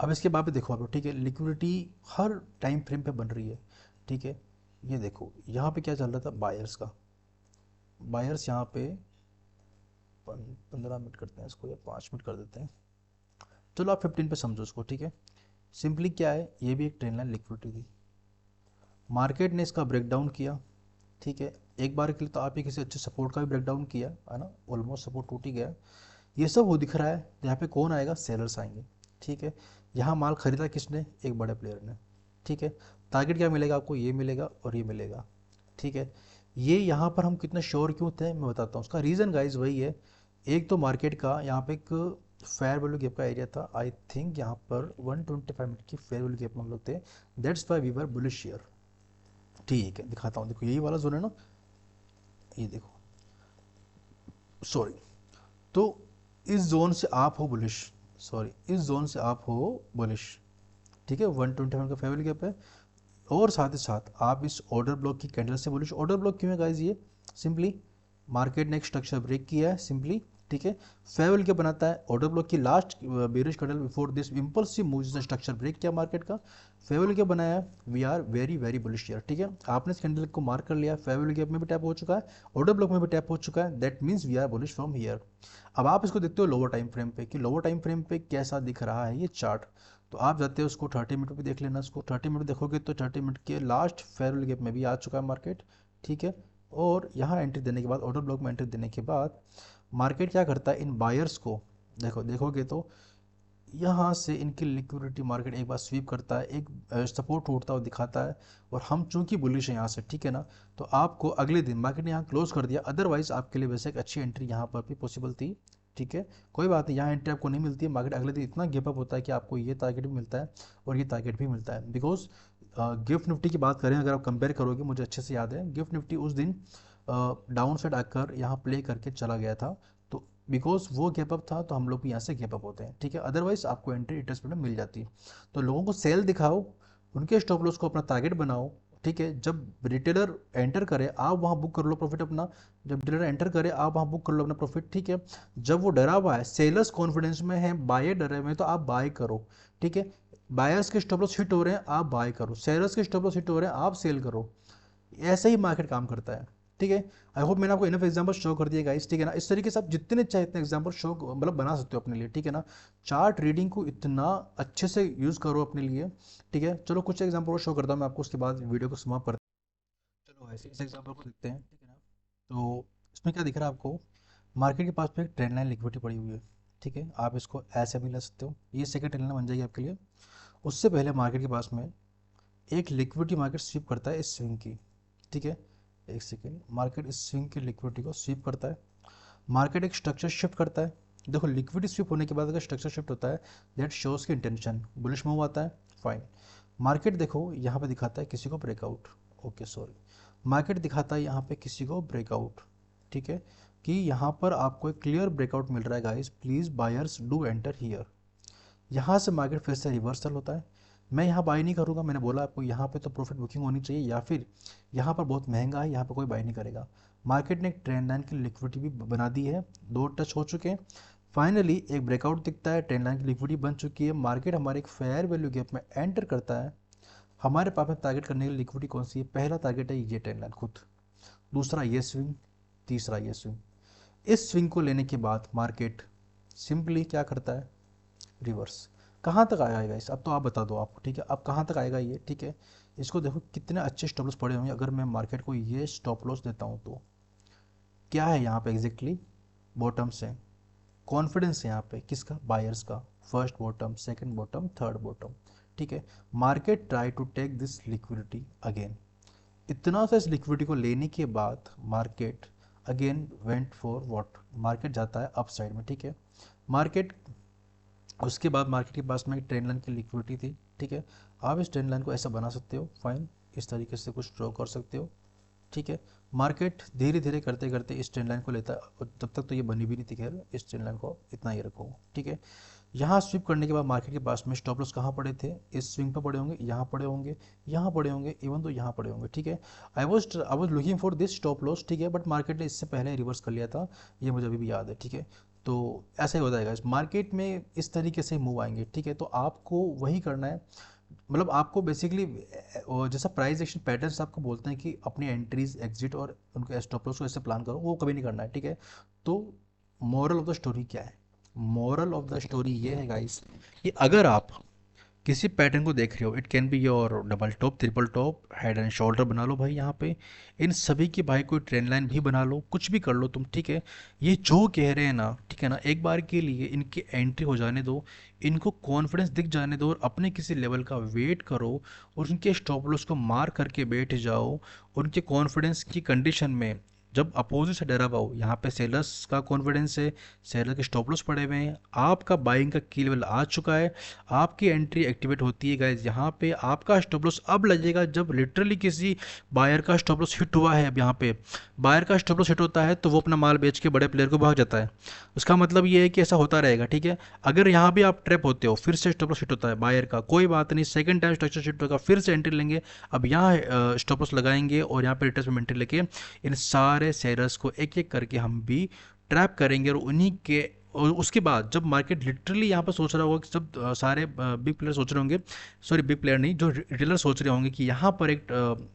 अब इसके बाद भी देखो आप लोग, ठीक है, लिक्विडिटी हर टाइम फ्रेम पे बन रही है, ठीक है। ये देखो यहाँ पे क्या चल रहा था, बायर्स का, बायर्स यहाँ पे 15 मिनट करते हैं इसको, या 5 मिनट कर देते हैं, चलो आप 15 पे समझो इसको, ठीक है। सिंपली क्या है, ये भी एक ट्रेंड लाइन लिक्विडिटी थी, मार्केट ने इसका ब्रेकडाउन किया, ठीक है। एक बार के लिए तो आप ही किसी अच्छे सपोर्ट का भी ब्रेकडाउन किया है ना, ऑलमोस्ट सपोर्ट टूट ही गया। ये सब वो दिख रहा है, यहाँ पे कौन आएगा, सेलर्स आएंगे, ठीक है। यहाँ माल खरीदा किसने, एक बड़े प्लेयर ने, ठीक है। टारगेट क्या मिलेगा आपको, ये मिलेगा और ये मिलेगा, ठीक है। ये यहाँ पर हम कितने श्योर क्यों थे, मैं बताता हूँ उसका रीज़न गाइज, वही है। एक तो मार्केट का यहाँ पे एक फेयर वैल्यू गैप का एरिया था, आई थिंक यहाँ पर 125 मिनट की फेयर वैल्यू गैप में हम लोग थे, that's why we were bullish share, ठीक है। दिखाता हूँ, देखो यही वाला जोन है ना, ये देखो, सॉरी, तो इस जोन से आप हो बुलिश, सॉरी, इस जोन से आप हो बुलिश, ठीक है, 121 का फेयर वैल्यू गैप है। और साथ ही साथ आप इस ऑर्डर ब्लॉक की कैंडल से बोलिए, ऑर्डर ब्लॉक क्यों है गाइज, ये सिंपली मार्केट ने एक स्ट्रक्चर ब्रेक किया है सिंपली, ठीक है। फेयर वैल्यू क्या बनाता है, ऑर्डर ब्लॉक की last bearish candle before this impulsive move जिसने स्ट्रक्चर ब्रेक किया मार्केट का, फेयर वैल्यू क्या बनाया है, we are very very bullish here, ठीक है। आपने इस कैंडल को मार्क कर लिया, फेयर वैल्यू गैप में भी टैप हो चुका है, ऑर्डर ब्लॉक में भी टैप हो चुका है, that means we are bullish from here. अब आप इसको देखते हो लोअर टाइम फ्रेम पे कि लोअर टाइम फ्रेम पे कैसा दिख रहा है ये चार्ट। तो आप जाते हो उसको 30 मिनट पे देख लेना, उसको 30 मिनट देखोगे तो 30 मिनट के लास्ट फेयर वैल्यू गैप में भी आ चुका है मार्केट, ठीक है। और यहाँ एंट्री देने के बाद, ऑर्डर ब्लॉक में एंट्री देने के बाद मार्केट क्या करता है, इन बायर्स को देखोगे तो यहाँ से इनकी लिक्विडिटी मार्केट एक बार स्वीप करता है, एक सपोर्ट टूटता हुआ दिखाता है, और हम चूंकि बुलिश हैं यहाँ से, ठीक है ना, तो आपको अगले दिन मार्केट ने यहाँ क्लोज कर दिया, अदरवाइज आपके लिए वैसे एक अच्छी एंट्री यहाँ पर भी पॉसिबल थी, ठीक है। कोई बात नहीं, यहाँ एंट्री आपको नहीं मिलती है, मार्केट अगले दिन इतना गेप अप होता है कि आपको ये टारगेट भी मिलता है और ये टारगेट भी मिलता है, बिकॉज गिफ्ट निफ्टी की बात करें अगर आप कंपेयर करोगे, मुझे अच्छे से याद है गिफ्ट निफ्टी उस दिन डाउन साइड आकर यहाँ प्ले करके चला गया था, तो बिकॉज वो गैप अप था तो हम लोग भी यहाँ से गैप अप होते हैं, ठीक है। अदरवाइज आपको एंट्री इंटरेस्ट में मिल जाती है। तो लोगों को सेल दिखाओ, उनके स्टॉप लॉस को अपना टारगेट बनाओ, ठीक है। जब रिटेलर एंटर करे आप वहाँ बुक कर लो प्रॉफिट अपना, जब रिटेलर एंटर करे आप वहाँ बुक कर लो अपना प्रॉफिट, ठीक है। जब वो डरा हुआ है, सेलर्स कॉन्फिडेंस में है, बायर डरे हुए हैं, तो आप बाय करो, ठीक है। बायर्स के स्टॉप लॉस हिट हो रहे हैं आप बाय करो, सेलर्स के स्टॉप लॉस हिट हो रहे हैं आप सेल करो, ऐसा ही मार्केट काम करता है, ठीक है। आई होप मैंने आपको इनफ एग्जांपल शो कर दिया गाइस, ठीक है ना। इस तरीके से आप जितने चाहे इतने एग्जांपल शो मतलब बना सकते हो अपने लिए, ठीक है ना। चार्ट रीडिंग को इतना अच्छे से यूज़ करो अपने लिए, ठीक है। चलो कुछ एग्जांपल और शो करता हूँ मैं आपको, उसके बाद वीडियो को समाप्त करते हैं। चलो ऐसे इस एग्जांपल को देखते हैं, ठीक है ना। तो इसमें क्या दिख रहा है आपको, मार्केट के पास में एक ट्रेंड लाइन लिक्विडिटी पड़ी हुई है, ठीक है। आप इसको ऐसे भी ले सकते हो, ये सेकंड ट्रेंड लाइन बन जाएगी आपके लिए। उससे पहले मार्केट के पास में एक लिक्विडिटी मार्केट स्वीप करता है इस स्विंग की, ठीक है। एक सेकेंड, मार्केट इस स्विंग की लिक्विडिटी को स्वीप करता है, मार्केट एक स्ट्रक्चर शिफ्ट करता है। देखो लिक्विडिटी स्वीप होने के बाद अगर स्ट्रक्चर शिफ्ट होता है, दैट शोज की इंटेंशन बुलिश मूव आता है, फाइन। मार्केट देखो यहाँ पे दिखाता है किसी को ब्रेकआउट, ओके सॉरी, मार्केट दिखाता है यहाँ पे किसी को ब्रेकआउट, ठीक है, कि यहाँ पर आपको एक क्लियर ब्रेकआउट मिल रहा है guys, please buyers do enter here. यहाँ से मार्केट फिर से रिवर्सल होता है, मैं यहाँ बाई नहीं करूँगा, मैंने बोला आपको यहाँ पे तो प्रॉफिट बुकिंग होनी चाहिए, या फिर यहाँ पर बहुत महंगा है यहाँ पर कोई बाई नहीं करेगा। मार्केट ने एक ट्रेंड लाइन की लिक्विडिटी भी बना दी है, दो टच हो चुके हैं, फाइनली एक ब्रेकआउट दिखता है, ट्रेंड लाइन की लिक्विडिटी बन चुकी है, मार्केट हमारे एक फेयर वैल्यू गैप में एंटर करता है। हमारे पास में टारगेट करने की लिक्विडिटी कौन सी है, पहला टारगेट है ये ट्रेंड लाइन खुद, दूसरा ये स्विंग, तीसरा ये स्विंग। इस स्विंग को लेने के बाद मार्केट सिंपली क्या करता है, रिवर्स। कहाँ तक आएगा इस, अब तो आप बता दो आपको, ठीक है, अब कहाँ तक आएगा ये, ठीक है। इसको देखो कितने अच्छे स्टॉप लॉस पड़े होंगे, अगर मैं मार्केट को ये स्टॉप लॉस देता हूँ तो क्या है यहाँ पे एग्जैक्टली, बॉटम से कॉन्फिडेंस है यहाँ पे किसका, बायर्स का, first bottom, second bottom, third bottom, ठीक है। Market try to take this liquidity again, इतना सा इस लिक्विडिटी को लेने के बाद market again went for what, market जाता है अप साइड में, ठीक है। मार्केट उसके बाद मार्केट के पास में एक ट्रेंड लाइन की लिक्विडिटी थी, ठीक है। आप इस ट्रेंड लाइन को ऐसा बना सकते हो, फाइन, इस तरीके से कुछ ड्रॉ कर सकते हो, ठीक है। मार्केट धीरे धीरे करते करते इस ट्रेंड लाइन को लेता है, और तब तक तो ये बनी भी नहीं थी, खैर इस ट्रेंड लाइन को इतना ही रखो, ठीक है। यहाँ स्विप करने के बाद मार्केट के पास में स्टॉप लॉस कहाँ पड़े थे, इस स्विंग पर पड़े होंगे, यहाँ पड़े होंगे, यहाँ पड़े होंगे, इवन तो यहाँ पड़े होंगे, ठीक है। I was looking for this stop loss, ठीक है, बट मार्केट ने इससे पहले रिवर्स कर लिया था, ये मुझे अभी भी याद है, ठीक है। तो ऐसा ही होता है इस मार्केट में, इस तरीके से मूव आएंगे, ठीक है। तो आपको वही करना है, मतलब आपको बेसिकली जैसा प्राइस एक्शन पैटर्न्स आपको बोलते हैं कि अपनी एंट्रीज एग्जिट और उनके स्टॉप लॉस को ऐसे प्लान करो, वो कभी नहीं करना है, ठीक है। तो मॉरल ऑफ द स्टोरी क्या है, मॉरल ऑफ द स्टोरी ये है गाइस कि अगर आप किसी पैटर्न को देख रहे हो, it can be your double top, triple top, head and shoulder बना लो भाई यहाँ पे, इन सभी की भाई कोई ट्रेंड लाइन भी बना लो, कुछ भी कर लो तुम, ठीक है। ये जो कह रहे हैं ना, ठीक है ना, एक बार के लिए इनकी एंट्री हो जाने दो, इनको कॉन्फिडेंस दिख जाने दो, और अपने किसी लेवल का वेट करो, और उनके स्टॉप लॉस को मार करके बैठ जाओ, उनके कॉन्फिडेंस की कंडीशन में जब अपोजिट से डरा हुआ हो, यहाँ पे सेलर्स का कॉन्फिडेंस है, सेलर के स्टॉप लॉस पड़े हुए हैं, आपका बाइंग का की लेवल आ चुका है, आपकी एंट्री एक्टिवेट होती है गाइज। यहाँ पे आपका स्टॉप लॉस अब लगेगा जब लिटरली किसी बायर का स्टॉप लॉस हिट हुआ है। अब यहाँ पे बायर का स्टॉप लॉस हिट होता है तो वो अपना माल बेच के बड़े प्लेयर को भाग जाता है। उसका मतलब ये है कि ऐसा होता रहेगा, ठीक है। अगर यहाँ भी आप ट्रैप होते हो, फिर से स्टॉप लॉस हिट होता है बायर का, कोई बात नहीं, सेकंड टाइम स्ट्रक्चर शिफ्ट होगा, फिर से एंट्री लेंगे। अब यहाँ स्टॉप लॉस लगाएंगे और यहाँ पे रिटर्स में एंट्री लेके इन सारे शेयर्स को एक एक करके हम भी ट्रैप करेंगे। और उन्हीं के और उसके बाद जब मार्केट लिटरली यहाँ पर सोच रहा होगा कि जब सारे बिग प्लेयर सोच रहे होंगे, सॉरी बिग प्लेयर नहीं, जो रिटेलर सोच रहे होंगे कि यहाँ पर एक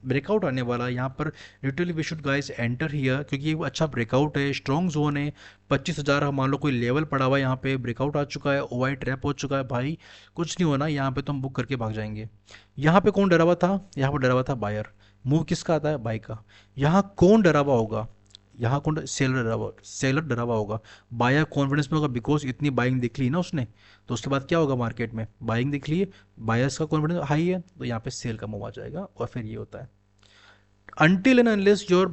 ब्रेकआउट आने वाला है, यहाँ पर literally we should guys enter here, क्योंकि ये अच्छा ब्रेकआउट है, स्ट्रॉन्ग जोन है, 25,000 मान लो कोई लेवल पड़ा हुआ है, यहाँ पे ब्रेकआउट आ चुका है, ओवाई ट्रैप हो चुका है भाई, कुछ नहीं होना, यहाँ पे तो हम बुक करके भाग जाएंगे। यहाँ पे कौन डरा हुआ था? यहाँ पर डरा हुआ था बायर। मूव किसका आता है? बाई का। यहाँ कौन डरा हुआ होगा? यहाँ कौन? सेलर डरा हुआ, सेलर डरा हुआ होगा। बायर कॉन्फिडेंस में होगा बिकॉज इतनी बाइंग दिख ली ना उसने, तो उसके बाद क्या होगा मार्केट में? बाइंग दिख ली है, बायर्स का कॉन्फिडेंस हाई है, तो यहाँ पे सेल का मूव आ जाएगा और फिर ये होता है। Until and unless your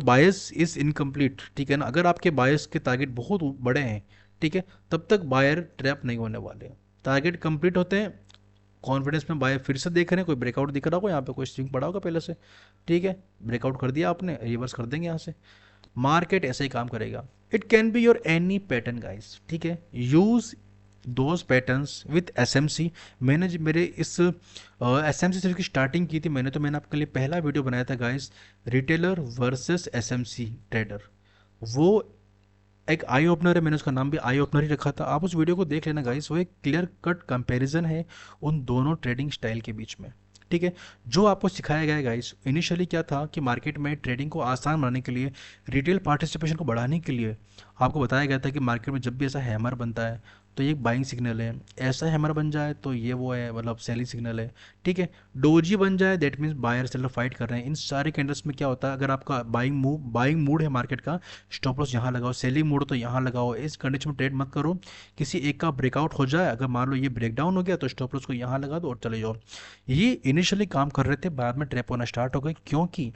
bias is incomplete, ठीक है ना, अगर आपके बायस के टारगेट बहुत बड़े हैं, ठीक है, तब तक बायर ट्रैप नहीं होने वाले। टारगेट कंप्लीट होते हैं, कॉन्फिडेंस में बायर फिर से देख रहे हैं, कोई ब्रेकआउट दिख रहा होगा, यहाँ पे कोई स्विंग पड़ा होगा पहले से, ठीक है, ब्रेकआउट कर दिया आपने, रिवर्स कर देंगे यहाँ से। मार्केट ऐसे ही काम करेगा। It can be your any pattern guys, ठीक है, use those patterns with S M C. मैंने मेरे इस एस एम सी सीरीज की स्टार्टिंग की थी मैंने आपके लिए पहला वीडियो बनाया था guys, retailer versus S M C trader. वो एक आई ओपनर है, मैंने उसका नाम भी आई ओपनर ही रखा था, आप उस वीडियो को देख लेना गाइस। वो एक क्लियर कट कंपैरिजन है उन दोनों ट्रेडिंग स्टाइल के बीच में, ठीक है। जो आपको सिखाया गया है गाइस, इनिशियली क्या था कि मार्केट में ट्रेडिंग को आसान बनाने के लिए, रिटेल पार्टिसिपेशन को बढ़ाने के लिए आपको बताया गया था कि मार्केट में जब भी ऐसा हैमर बनता है तो ये एक बाइंग सिग्नल है, ऐसा हैमर बन जाए तो ये वो है, मतलब सेलिंग सिग्नल है, ठीक है। डोजी बन जाए that means buyer seller fight कर रहे हैं। इन सारे कैंडल्स में क्या होता है, अगर आपका बाइंग मूड है मार्केट का, स्टॉप लॉस यहाँ लगाओ, सेलिंग मूड तो यहाँ लगाओ। इस कंडीशन में ट्रेड मत करो, किसी एक का ब्रेकआउट हो जाए, अगर मान लो ये ब्रेक डाउन हो गया तो स्टॉप लॉस को यहाँ लगा दो और चले जाओ। ये इनिशियली काम कर रहे थे, बाद में ट्रैप होना स्टार्ट हो गए, क्योंकि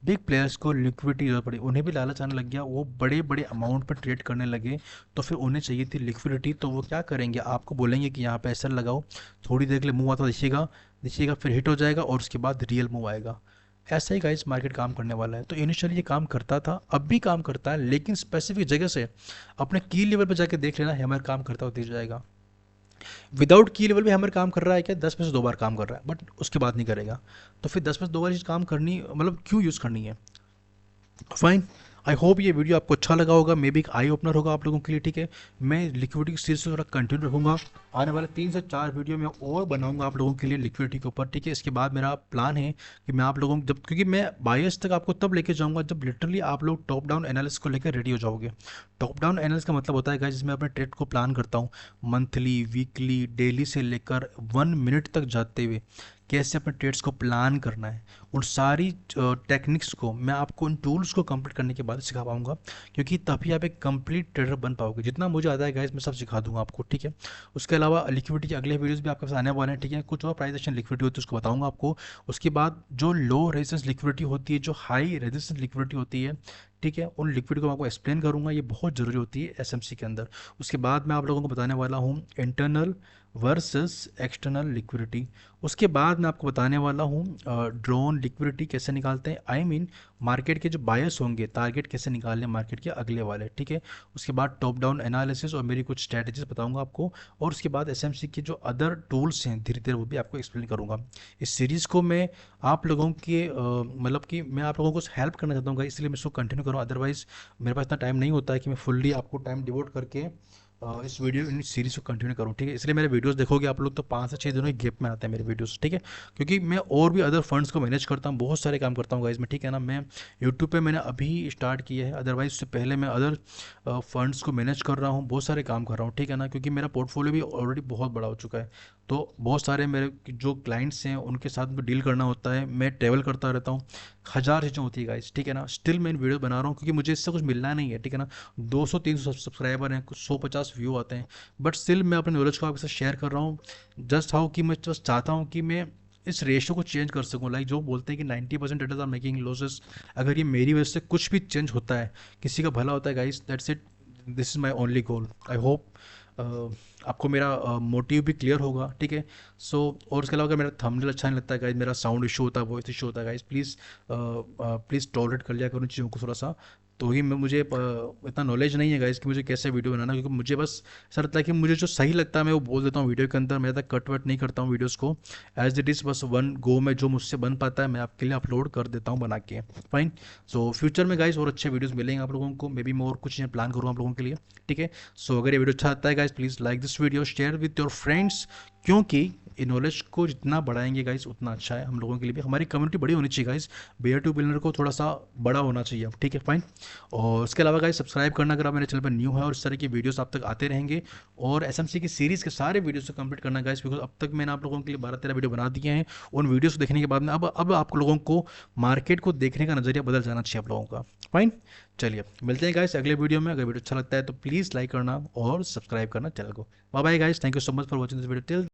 बिग प्लेयर्स को लिक्विडिटी ज़रूरत पड़ी, उन्हें भी लालच आने लग गया, वो बड़े बड़े अमाउंट पर ट्रेड करने लगे, तो फिर उन्हें चाहिए थी लिक्विडिटी। तो वो क्या करेंगे, आपको बोलेंगे कि यहाँ पे एसएल लगाओ, थोड़ी देर के लिए मूव आता दिखेगा, फिर हिट हो जाएगा और उसके बाद रियल मूव आएगा। ऐसा ही गाइस मार्केट काम करने वाला है। तो इनिशियली ये काम करता था, अब भी काम करता है, लेकिन स्पेसिफिक जगह से अपने की लेवल पर जाके देख लेना, हैमर काम करता हुआ दिख जाएगा। विदाउट की लेवल भी हैमर काम कर रहा है क्या? 10 में से 2 बार काम कर रहा है, बट उसके बाद नहीं करेगा। तो फिर 10 में से 2 बार चीज़ काम करनी, मतलब क्यों यूज़ करनी है? फाइन। आई होप ये वीडियो आपको अच्छा लगा होगा, मे बी एक आई ओपनर होगा आप लोगों के लिए, ठीक है। मैं लिक्विडिटी की सीरीज से थोड़ा कंटिन्यू रखूंगा, आने वाले 3 से 4 वीडियो में और बनाऊंगा आप लोगों के लिए लिक्विडिटी के ऊपर, ठीक है। इसके बाद मेरा प्लान है कि मैं आप लोगों को जब, क्योंकि मैं बायस तक आपको तब लेके जाऊंगा जब लिटरली आप लोग टॉप डाउन एनालिसिस को लेकर रेडी हो जाओगे। टॉप डाउन एनालिसिस का मतलब होता है जिसमें अपने ट्रेड को प्लान करता हूँ, मंथली, वीकली, डेली से लेकर 1 मिनट तक जाते हुए कैसे अपने ट्रेड्स को प्लान करना है, उन सारी टेक्निक्स को मैं आपको, उन टूल्स को कंप्लीट करने के बाद सिखा पाऊंगा, क्योंकि तभी आप एक कंप्लीट ट्रेडर बन पाओगे। जितना मुझे आता है गाइस मैं सब सिखा दूंगा आपको, ठीक है। उसके अलावा लिक्विडिटी के अगले वीडियोस भी आपके पास आने वाले हैं, ठीक है। कुछ और प्राइस एक्शन लिक्विडिटी होती है उसको बताऊंगा आपको। उसके बाद जो लो रेजिस्टेंस लिक्विडिटी होती है, जो हाई रेजिस्टेंस लिक्विडिटी होती है, ठीक है, उन लिक्विडिटी को मैं आपको एक्सप्लेन करूंगा, ये बहुत ज़रूरी होती है एसएमसी के अंदर। उसके बाद मैं आप लोगों को बताने वाला हूँ इंटरनल वर्सेस एक्सटर्नल लिक्विडिटी। उसके बाद मैं आपको बताने वाला हूँ ड्रोन लिक्विडिटी कैसे निकालते हैं, आई मीन मार्केट के जो बायर्स होंगे टारगेट कैसे निकालने मार्केट के अगले वाले, ठीक है। उसके बाद टॉप डाउन एनालिसिस और मेरी कुछ स्ट्रैटेजीज बताऊंगा आपको, और उसके बाद एसएमसी के जो अदर टूल्स हैं धीरे धीरे वो भी आपको एक्सप्लेन करूंगा। इस सीरीज़ को मैं आप लोगों के मतलब कि मैं आप लोगों को हेल्प करना चाहता हूँ, इसलिए मैं इसको कंटिन्यू करूँ, अदरवाइज मेरे पास इतना टाइम नहीं होता है कि मैं फुल्ली आपको टाइम डिवोट करके इस वीडियो इन सीरीज को कंटिन्यू करूँ, ठीक है। इसलिए मेरे वीडियोस देखोगे आप लोग तो 5 से 6 दिनों के गैप में आते हैं मेरे वीडियोस, ठीक है। क्योंकि मैं और भी अदर फंड्स को मैनेज करता हूँ, बहुत सारे काम करता हूँ गाइज में, ठीक है ना। मैं यूट्यूब पे मैंने अभी स्टार्ट किया है, अदरवाइज उससे पहले मैं अदर फंड्स को मैनेज कर रहा हूँ, बहुत सारे काम कर रहा हूँ, ठीक है ना। क्योंकि मेरा पोर्टफोलियो भी ऑलरेडी बहुत बड़ा हो चुका है, तो बहुत सारे मेरे जो क्लाइंट्स हैं उनके साथ मुझे डील करना होता है, मैं ट्रैवल करता रहता हूँ, हज़ार चीज़ें होती है गाइज, ठीक है ना। स्टिल मैं इन वीडियो बना रहा हूँ क्योंकि मुझे इससे कुछ मिलना नहीं है, ठीक है ना। 200-300 सब्सक्राइबर हैं, कुछ 150 व्यू आते हैं, बट स्टिल मैं अपने नॉलेज को आपके साथ शेयर कर रहा हूँ। जस्ट हाउ कि मैं जस्ट चाहता हूँ कि मैं इस रेशो को चेंज कर सकूँ। लाइक जो बोलते हैं कि 90% ट्रेडर्स आर मेकिंग लॉसेस, अगर ये मेरी वजह से कुछ भी चेंज होता है, किसी का भला होता है guys, that's it, this is my only goal. I hope आपको मेरा मोटिव भी क्लियर होगा, ठीक है। सो और उसके अलावा अगर मेरा थंबनेल अच्छा नहीं लगता है गाइस, मेरा साउंड इशू होता है, वॉइस इशू होता है गाइस, प्लीज़ प्लीज़ टॉलरेट कर लिया करो इन चीज़ों को थोड़ा सा। तो ही मैं मुझे इतना नॉलेज नहीं है गाइस कि मुझे कैसे वीडियो बनाना, क्योंकि मुझे बस ऐसा लगता है कि मुझे जो सही लगता है मैं वो बोल देता हूँ वीडियो के अंदर, मैं ज़्यादा कट वट नहीं करता हूँ वीडियोज़ को, एज इट इज़ बस वन गो में जो मुझसे बन पाता है मैं आपके लिए अपलोड कर देता हूँ बना के। फाइन। सो फ्यूचर में गाइस और अच्छे वीडियोस मिलेंगे आप लोगों को, मे बी मैं और कुछ प्लान करूँ आप लोगों के लिए, ठीक है। सो अगर ये वीडियो अच्छा लगता है guys, please like this video, share with your friends, क्योंकि ये नॉलेज को जितना बढ़ाएंगे गाइस उतना अच्छा है हम लोगों के लिए भी, हमारी कम्युनिटी बड़ी होनी चाहिए गाइस, बेयर टू बिलनर को थोड़ा सा बड़ा होना चाहिए अब, ठीक है। फाइन। और उसके अलावा गाइस सब्सक्राइब करना अगर आप मेरे चैनल पर न्यू है, और इस तरह की वीडियोस आप तक आते रहेंगे, और एसएमसी की सीरीज़ के सारे वीडियोस को कंप्लीट करना गाइस, बिकॉज अब तक मैंने आप लोगों के लिए 12-13 वीडियो बना दिए हैं। उन वीडियोस को देखने के बाद में अब आप लोगों को मार्केट को देखने का नज़रिया बदल जाना चाहिए आप लोगों का। फाइन। चलिए मिलते हैं गाइस अगले वीडियो में। अगर वीडियो अच्छा लगता है तो प्लीज़ लाइक करना और सब्सक्राइब करना चैनल को। Bye bye guys, thank you so much for watching this video till